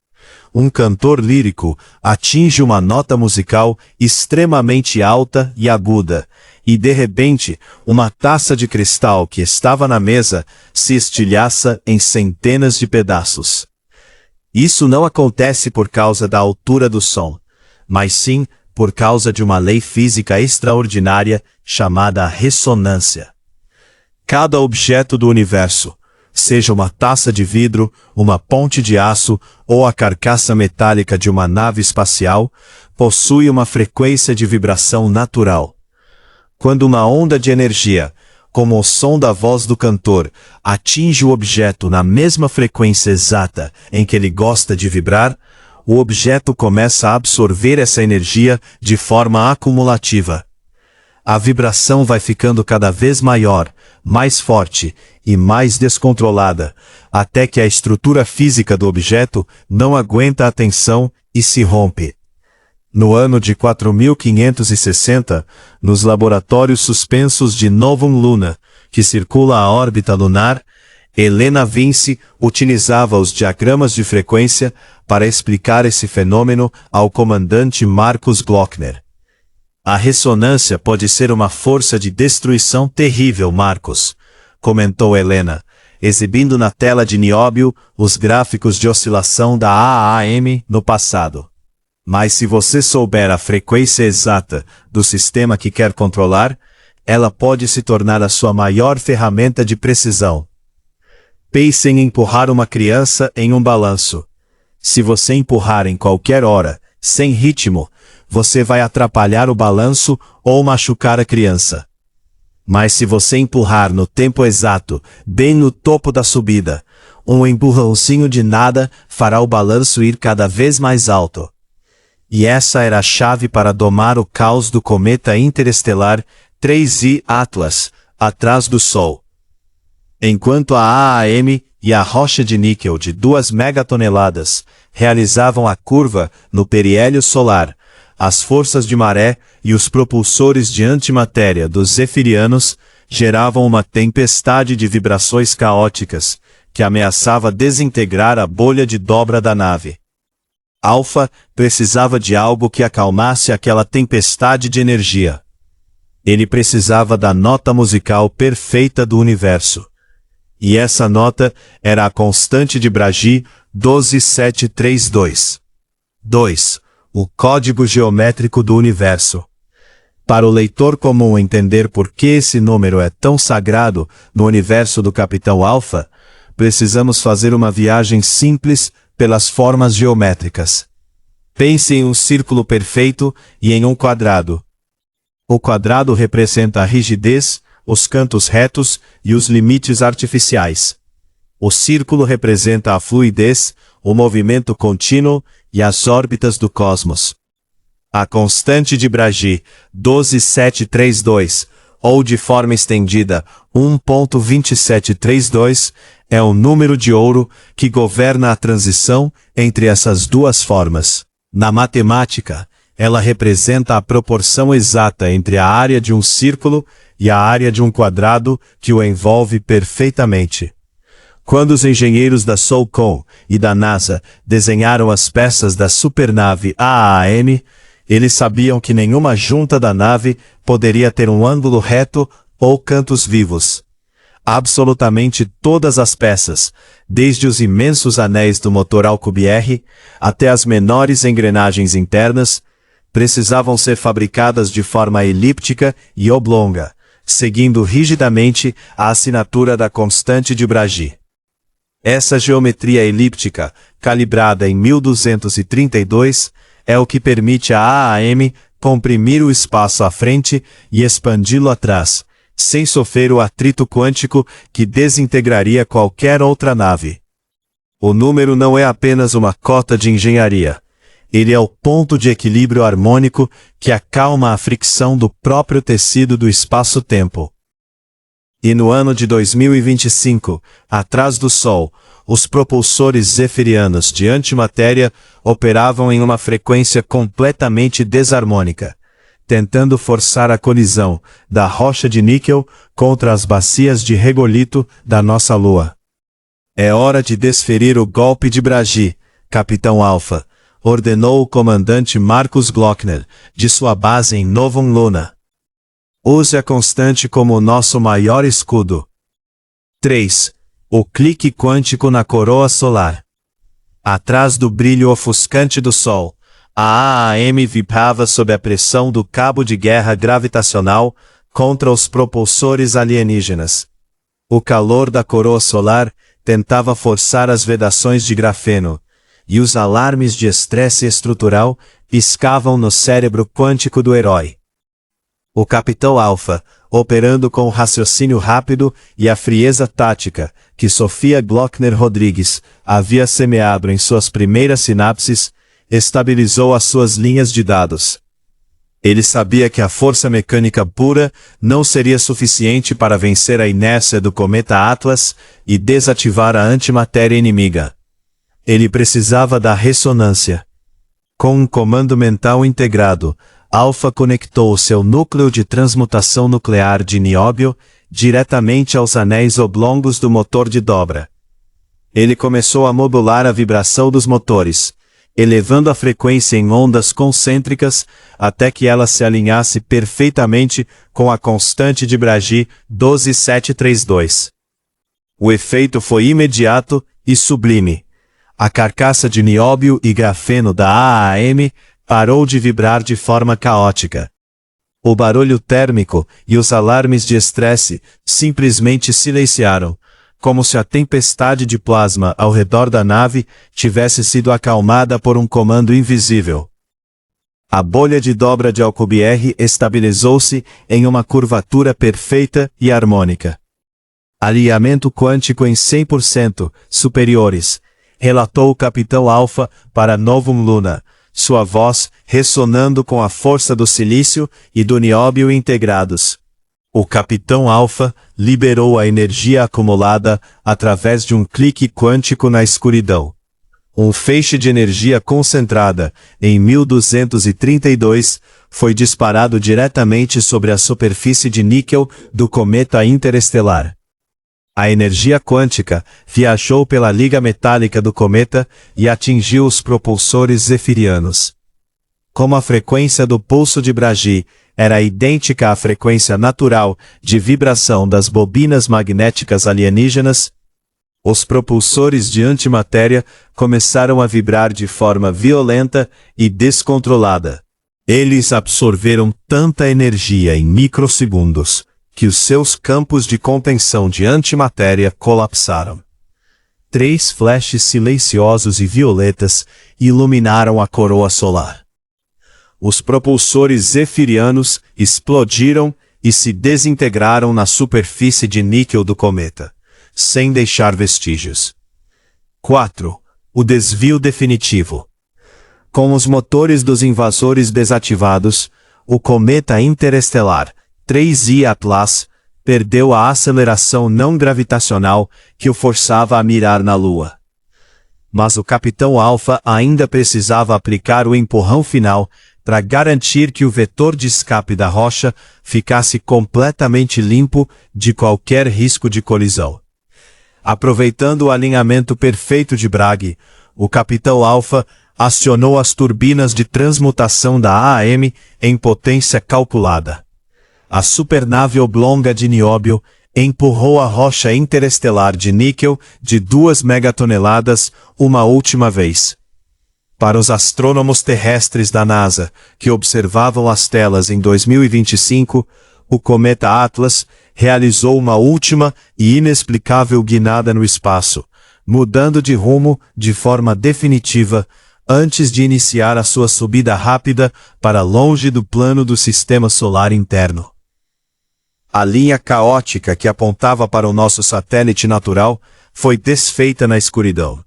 Um cantor lírico atinge uma nota musical extremamente alta e aguda, e de repente, uma taça de cristal que estava na mesa se estilhaça em centenas de pedaços. Isso não acontece por causa da altura do som, mas sim por causa de uma lei física extraordinária chamada ressonância. Cada objeto do universo, seja uma taça de vidro, uma ponte de aço ou a carcaça metálica de uma nave espacial, possui uma frequência de vibração natural. Quando uma onda de energia, como o som da voz do cantor, atinge o objeto na mesma frequência exata em que ele gosta de vibrar, o objeto começa a absorver essa energia de forma acumulativa. A vibração vai ficando cada vez maior, mais forte e mais descontrolada, até que a estrutura física do objeto não aguenta a tensão e se rompe. No ano de 4560, nos laboratórios suspensos de Novum Luna, que circula a órbita lunar, Helena Vinci utilizava os diagramas de frequência para explicar esse fenômeno ao comandante Marcus Glockner. A ressonância pode ser uma força de destruição terrível, Marcus, comentou Helena, exibindo na tela de nióbio os gráficos de oscilação da AAM no passado. Mas se você souber a frequência exata do sistema que quer controlar, ela pode se tornar a sua maior ferramenta de precisão. Pense em empurrar uma criança em um balanço. Se você empurrar em qualquer hora, sem ritmo, você vai atrapalhar o balanço ou machucar a criança. Mas se você empurrar no tempo exato, bem no topo da subida, um empurrãozinho de nada fará o balanço ir cada vez mais alto. E essa era a chave para domar o caos do cometa interestelar 3I Atlas, atrás do Sol. Enquanto a AAM e a rocha de níquel de 2 megatoneladas realizavam a curva no periélio solar, as forças de maré e os propulsores de antimatéria dos zefirianos geravam uma tempestade de vibrações caóticas que ameaçava desintegrar a bolha de dobra da nave. Alpha precisava de algo que acalmasse aquela tempestade de energia. Ele precisava da nota musical perfeita do universo. E essa nota era a constante de Bragg 12732. 2. O código geométrico do universo. Para o leitor comum entender por que esse número é tão sagrado no universo do Capitão Alpha, precisamos fazer uma viagem simples pelas formas geométricas. Pense em um círculo perfeito e em um quadrado. O quadrado representa a rigidez, os cantos retos e os limites artificiais. O círculo representa a fluidez, o movimento contínuo e as órbitas do cosmos. A constante de Bragg 12732, ou de forma estendida 1.2732, é o número de ouro que governa a transição entre essas duas formas. Na matemática, ela representa a proporção exata entre a área de um círculo e a área de um quadrado que o envolve perfeitamente. Quando os engenheiros da SOCOM e da NASA desenharam as peças da supernave AAM, eles sabiam que nenhuma junta da nave poderia ter um ângulo reto ou cantos vivos. Absolutamente todas as peças, desde os imensos anéis do motor Alcubierre até as menores engrenagens internas, precisavam ser fabricadas de forma elíptica e oblonga, seguindo rigidamente a assinatura da constante de Bragg. Essa geometria elíptica, calibrada em 1232, é o que permite a AAM comprimir o espaço à frente e expandi-lo atrás, sem sofrer o atrito quântico que desintegraria qualquer outra nave. O número não é apenas uma cota de engenharia. Ele é o ponto de equilíbrio harmônico que acalma a fricção do próprio tecido do espaço-tempo. E no ano de 2025, atrás do Sol, os propulsores zefirianos de antimatéria operavam em uma frequência completamente desarmônica, tentando forçar a colisão da rocha de níquel contra as bacias de regolito da nossa Lua. É hora de desferir o golpe de Bragi, Capitão Alpha, ordenou o comandante Marcus Glockner, de sua base em Novum Luna. Use a constante como o nosso maior escudo. 3. O clique quântico na coroa solar. Atrás do brilho ofuscante do Sol, a AAM vibrava sob a pressão do cabo de guerra gravitacional contra os propulsores alienígenas. O calor da coroa solar tentava forçar as vedações de grafeno, e os alarmes de estresse estrutural piscavam no cérebro quântico do herói. O Capitão Alpha, operando com o raciocínio rápido e a frieza tática que Sofia Glockner Rodrigues havia semeado em suas primeiras sinapses, estabilizou as suas linhas de dados. Ele sabia que a força mecânica pura não seria suficiente para vencer a inércia do cometa Atlas e desativar a antimatéria inimiga. Ele precisava da ressonância. Com um comando mental integrado, Alpha conectou seu núcleo de transmutação nuclear de nióbio diretamente aos anéis oblongos do motor de dobra. Ele começou a modular a vibração dos motores, elevando a frequência em ondas concêntricas até que ela se alinhasse perfeitamente com a constante de Bragi 12732. O efeito foi imediato e sublime. A carcaça de nióbio e grafeno da AAM parou de vibrar de forma caótica. O barulho térmico e os alarmes de estresse simplesmente silenciaram, como se a tempestade de plasma ao redor da nave tivesse sido acalmada por um comando invisível. A bolha de dobra de Alcubierre estabilizou-se em uma curvatura perfeita e harmônica. Alinhamento quântico em 100% superiores, relatou o Capitão Alpha para Novum Luna, sua voz ressonando com a força do silício e do nióbio integrados. O Capitão Alpha liberou a energia acumulada através de um clique quântico na escuridão. Um feixe de energia concentrada, em 1232, foi disparado diretamente sobre a superfície de níquel do cometa interestelar. A energia quântica viajou pela liga metálica do cometa e atingiu os propulsores zefirianos. Como a frequência do pulso de Bragi era idêntica à frequência natural de vibração das bobinas magnéticas alienígenas, os propulsores de antimatéria começaram a vibrar de forma violenta e descontrolada. Eles absorveram tanta energia em microsegundos que os seus campos de contenção de antimatéria colapsaram. 3 flashes silenciosos e violetas iluminaram a coroa solar. Os propulsores zefirianos explodiram e se desintegraram na superfície de níquel do cometa, sem deixar vestígios. 4. O desvio definitivo. Com os motores dos invasores desativados, o cometa interestelar 3I Atlas perdeu a aceleração não gravitacional que o forçava a mirar na Lua. Mas o Capitão Alpha ainda precisava aplicar o empurrão final para garantir que o vetor de escape da rocha ficasse completamente limpo de qualquer risco de colisão. Aproveitando o alinhamento perfeito de Bragg, o Capitão Alpha acionou as turbinas de transmutação da AAM em potência calculada. A supernave oblonga de nióbio empurrou a rocha interestelar de níquel de 2 megatoneladas uma última vez. Para os astrônomos terrestres da NASA, que observavam as telas em 2025, o cometa Atlas realizou uma última e inexplicável guinada no espaço, mudando de rumo de forma definitiva, antes de iniciar a sua subida rápida para longe do plano do sistema solar interno. A linha caótica que apontava para o nosso satélite natural foi desfeita na escuridão.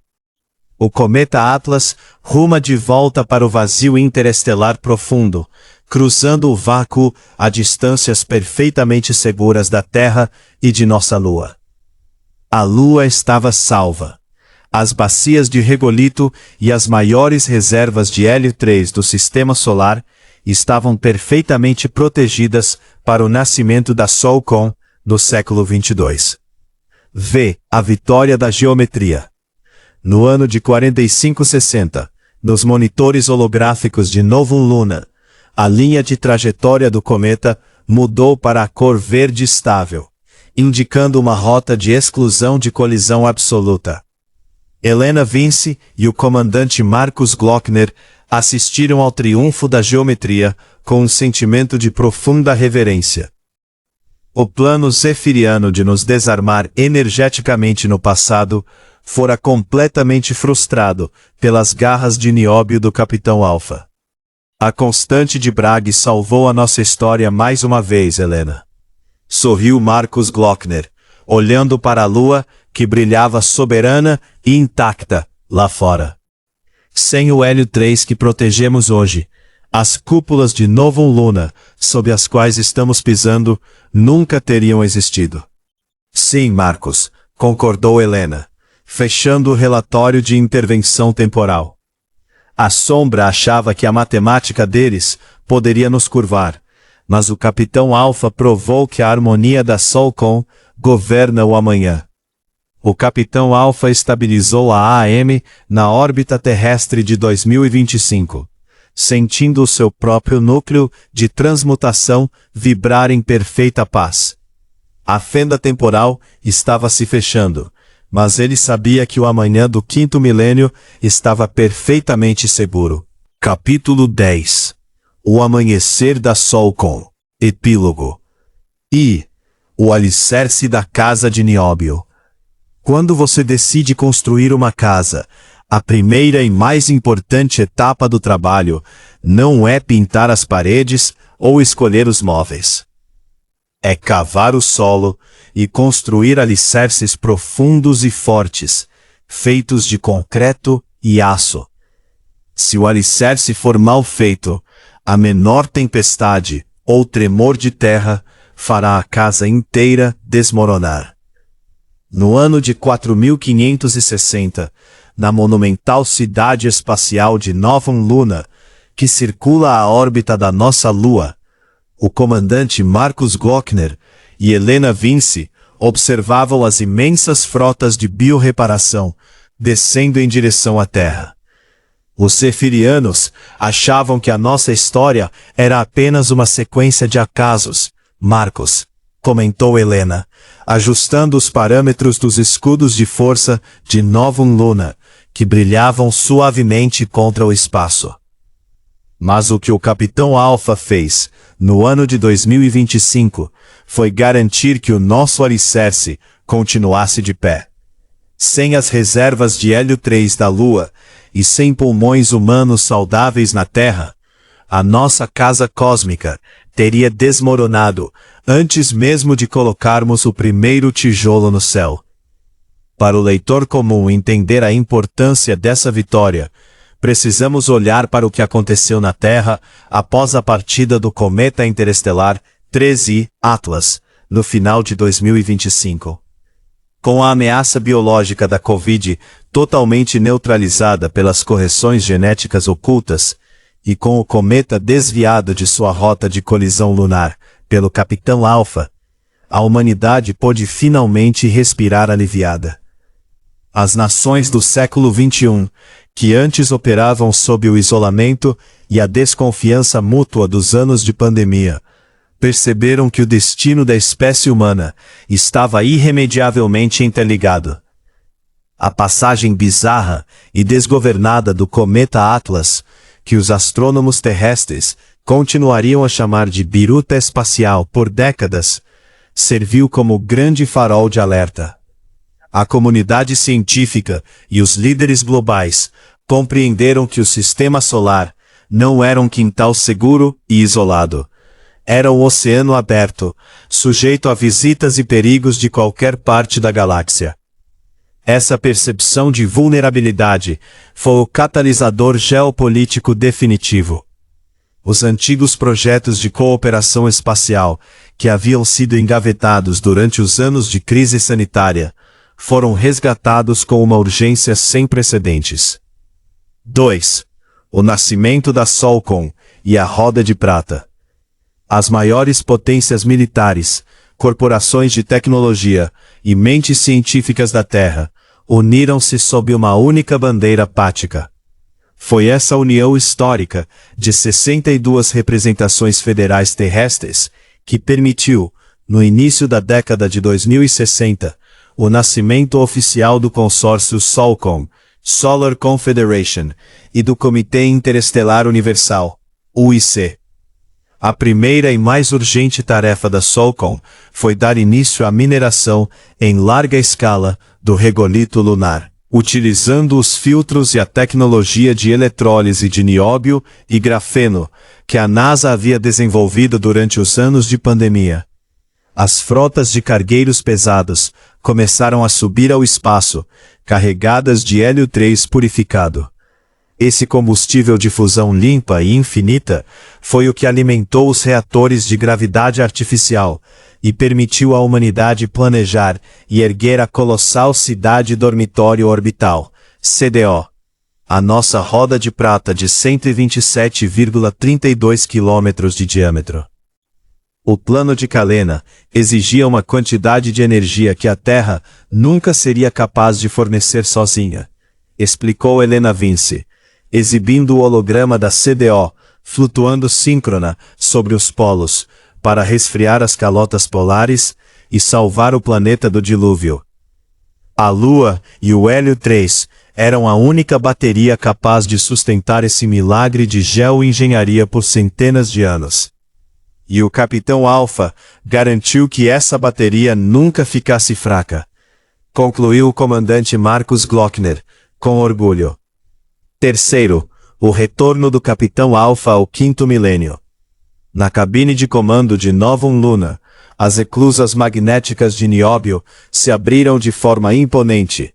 O cometa Atlas ruma de volta para o vazio interestelar profundo, cruzando o vácuo a distâncias perfeitamente seguras da Terra e de nossa Lua. A Lua estava salva. As bacias de regolito e as maiores reservas de hélio 3 do Sistema Solar estavam perfeitamente protegidas para o nascimento da Solcom no século 22. V. A vitória da geometria. No ano de 4560, nos monitores holográficos de Novum Luna, a linha de trajetória do cometa mudou para a cor verde estável, indicando uma rota de exclusão de colisão absoluta. Helena Vinci e o comandante Marcus Glockner assistiram ao triunfo da geometria com um sentimento de profunda reverência. O plano zefiriano de nos desarmar energeticamente no passado fora completamente frustrado pelas garras de nióbio do Capitão Alpha. A constante de Bragg salvou a nossa história mais uma vez, Helena. Sorriu Marcus Glockner, olhando para a lua que brilhava soberana e intacta lá fora. Sem o hélio 3 que protegemos hoje, as cúpulas de Novum Luna, sob as quais estamos pisando, nunca teriam existido. Sim, Marcus, concordou Helena, fechando o relatório de intervenção temporal. A sombra achava que a matemática deles poderia nos curvar, mas o Capitão Alpha provou que a harmonia da Solcom governa o amanhã. O Capitão Alpha estabilizou a AM na órbita terrestre de 2025, sentindo o seu próprio núcleo de transmutação vibrar em perfeita paz. A fenda temporal estava se fechando, mas ele sabia que o amanhã do 5º milênio estava perfeitamente seguro. Capítulo 10. O amanhecer da Solcom. Epílogo. O alicerce da casa de nióbio. Quando você decide construir uma casa, a primeira e mais importante etapa do trabalho não é pintar as paredes ou escolher os móveis. É cavar o solo e construir alicerces profundos e fortes, feitos de concreto e aço. Se o alicerce for mal feito, a menor tempestade ou tremor de terra fará a casa inteira desmoronar. No ano de 4560, na monumental cidade espacial de Novum Luna, que circula a órbita da nossa Lua, o comandante Marcus Glockner e Helena Vinci observavam as imensas frotas de biorreparação descendo em direção à Terra. Os zefirianos achavam que a nossa história era apenas uma sequência de acasos, Marcus, comentou Helena, ajustando os parâmetros dos escudos de força de Novum Luna, que brilhavam suavemente contra o espaço. Mas o que o Capitão Alpha fez, no ano de 2025, foi garantir que o nosso alicerce continuasse de pé. Sem as reservas de hélio 3 da Lua, e sem pulmões humanos saudáveis na Terra, a nossa casa cósmica teria desmoronado antes mesmo de colocarmos o primeiro tijolo no céu. Para o leitor comum entender a importância dessa vitória, precisamos olhar para o que aconteceu na Terra após a partida do cometa interestelar 3I Atlas, no final de 2025. Com a ameaça biológica da Covid totalmente neutralizada pelas correções genéticas ocultas, e com o cometa desviado de sua rota de colisão lunar pelo Capitão Alpha, a humanidade pôde finalmente respirar aliviada. As nações do século XXI, que antes operavam sob o isolamento e a desconfiança mútua dos anos de pandemia, perceberam que o destino da espécie humana estava irremediavelmente interligado. A passagem bizarra e desgovernada do cometa Atlas, que os astrônomos terrestres continuariam a chamar de biruta espacial por décadas, serviu como grande farol de alerta. A comunidade científica e os líderes globais compreenderam que o sistema solar não era um quintal seguro e isolado. Era um oceano aberto, sujeito a visitas e perigos de qualquer parte da galáxia. Essa percepção de vulnerabilidade foi o catalisador geopolítico definitivo. Os antigos projetos de cooperação espacial, que haviam sido engavetados durante os anos de crise sanitária, foram resgatados com uma urgência sem precedentes. 2. O nascimento da Solcom e a Roda de Prata. As maiores potências militares, corporações de tecnologia e mentes científicas da Terra uniram-se sob uma única bandeira pática. Foi essa união histórica de 62 representações federais terrestres que permitiu, no início da década de 2060, o nascimento oficial do consórcio SOLCOM, Solar Confederation, e do Comitê Interestelar Universal, UIC. A primeira e mais urgente tarefa da SOLCOM foi dar início à mineração em larga escala do regolito lunar, utilizando os filtros e a tecnologia de eletrólise de nióbio e grafeno que a NASA havia desenvolvido durante os anos de pandemia. As frotas de cargueiros pesados começaram a subir ao espaço, carregadas de hélio 3 purificado. Esse combustível de fusão limpa e infinita foi o que alimentou os reatores de gravidade artificial e permitiu à humanidade planejar e erguer a colossal cidade dormitório orbital, CDO. A nossa roda de prata de 127,32 km de diâmetro. O plano de Kalena exigia uma quantidade de energia que a Terra nunca seria capaz de fornecer sozinha, explicou Helena Vince, exibindo o holograma da CDO, flutuando síncrona sobre os polos, para resfriar as calotas polares e salvar o planeta do dilúvio. A Lua e o hélio 3 eram a única bateria capaz de sustentar esse milagre de geoengenharia por centenas de anos. E o Capitão Alpha garantiu que essa bateria nunca ficasse fraca, concluiu o comandante Marcus Glockner, com orgulho. Terceiro, o retorno do Capitão Alpha ao quinto milênio. Na cabine de comando de Novum Luna, as eclusas magnéticas de nióbio se abriram de forma imponente.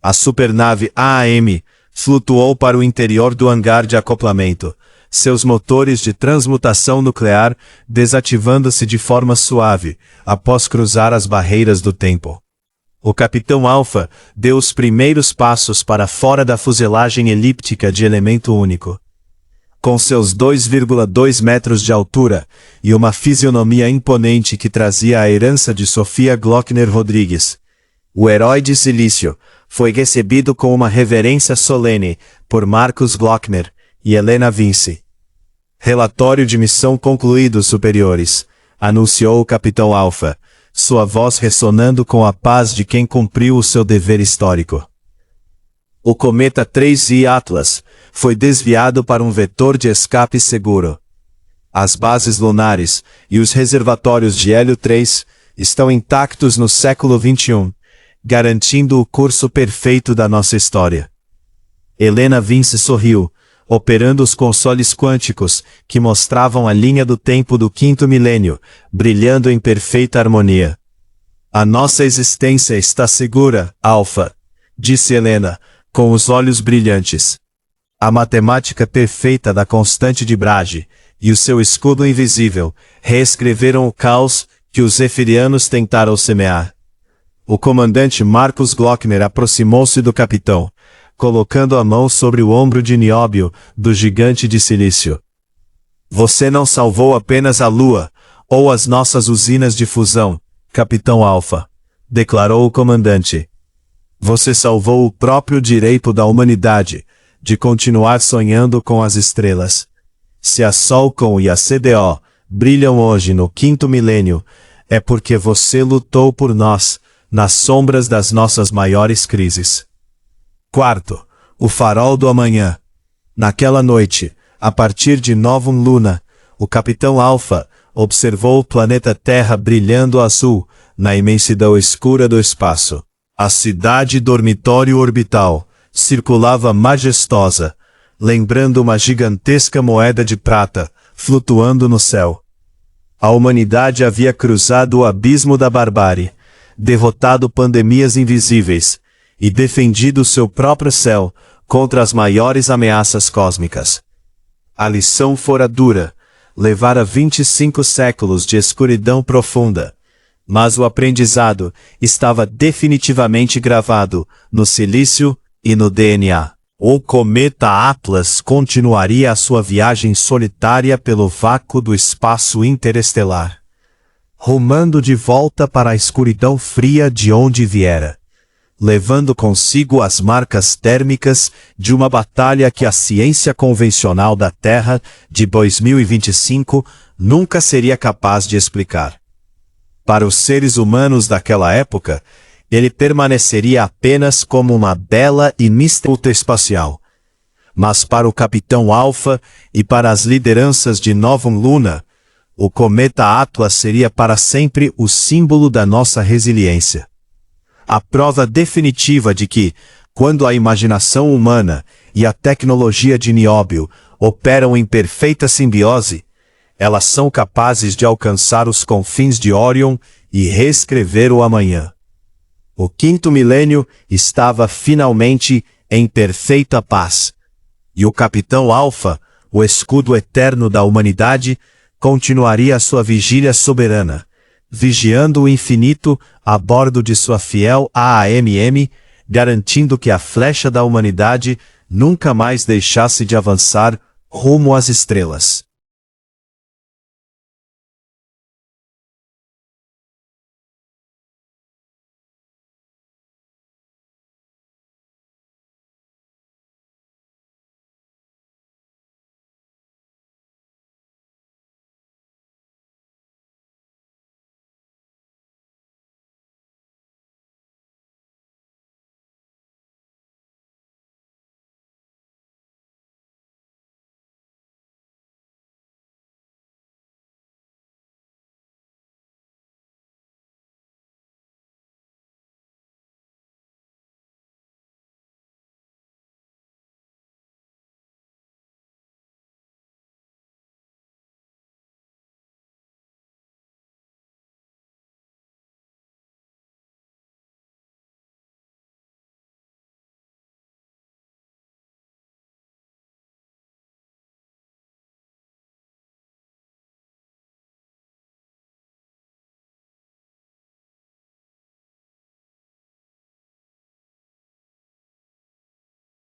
A supernave AAM flutuou para o interior do hangar de acoplamento, seus motores de transmutação nuclear desativando-se de forma suave, após cruzar as barreiras do tempo. O Capitão Alpha deu os primeiros passos para fora da fuselagem elíptica de elemento único. Com seus 2,2 metros de altura e uma fisionomia imponente que trazia a herança de Sofia Glockner Rodrigues, o herói de silício foi recebido com uma reverência solene por Marcus Glockner e Helena Vince. Relatório de missão concluído, superiores, anunciou o Capitão Alpha, sua voz ressonando com a paz de quem cumpriu o seu dever histórico. O cometa 3I Atlas foi desviado para um vetor de escape seguro. As bases lunares e os reservatórios de hélio 3 estão intactos no século XXI, garantindo o curso perfeito da nossa história. Helena Vince sorriu, operando os consoles quânticos que mostravam a linha do tempo do quinto milênio, brilhando em perfeita harmonia. A nossa existência está segura, Alpha, disse Helena, com os olhos brilhantes. A matemática perfeita da constante de Brage e o seu escudo invisível reescreveram o caos que os zefirianos tentaram semear. O comandante Marcus Glockner aproximou-se do capitão, colocando a mão sobre o ombro de nióbio do gigante de silício. Você não salvou apenas a Lua, ou as nossas usinas de fusão, Capitão Alpha, declarou o comandante. Você salvou o próprio direito da humanidade de continuar sonhando com as estrelas. Se a Solcom e a CDO brilham hoje no quinto milênio, é porque você lutou por nós, nas sombras das nossas maiores crises. Quarto, o farol do amanhã. Naquela noite, a partir de Novum Luna, o Capitão Alpha observou o planeta Terra brilhando azul na imensidão escura do espaço. A cidade dormitório orbital circulava majestosa, lembrando uma gigantesca moeda de prata flutuando no céu. A humanidade havia cruzado o abismo da barbárie, derrotado pandemias invisíveis e defendido seu próprio céu contra as maiores ameaças cósmicas. A lição fora dura, levara 25 séculos de escuridão profunda, mas o aprendizado estava definitivamente gravado no silício e no DNA. O cometa Atlas continuaria a sua viagem solitária pelo vácuo do espaço interestelar, rumando de volta para a escuridão fria de onde viera, levando consigo as marcas térmicas de uma batalha que a ciência convencional da Terra de 2025 nunca seria capaz de explicar. Para os seres humanos daquela época, ele permaneceria apenas como uma bela e misteriosa espacial. Mas para o Capitão Alpha e para as lideranças de Novum Luna, o cometa Atlas seria para sempre o símbolo da nossa resiliência. A prova definitiva de que, quando a imaginação humana e a tecnologia de nióbio operam em perfeita simbiose, elas são capazes de alcançar os confins de Órion e reescrever o amanhã. O quinto milênio estava finalmente em perfeita paz, e o Capitão Alpha, o escudo eterno da humanidade, continuaria a sua vigília soberana, vigiando o infinito a bordo de sua fiel AAMM, garantindo que a flecha da humanidade nunca mais deixasse de avançar rumo às estrelas.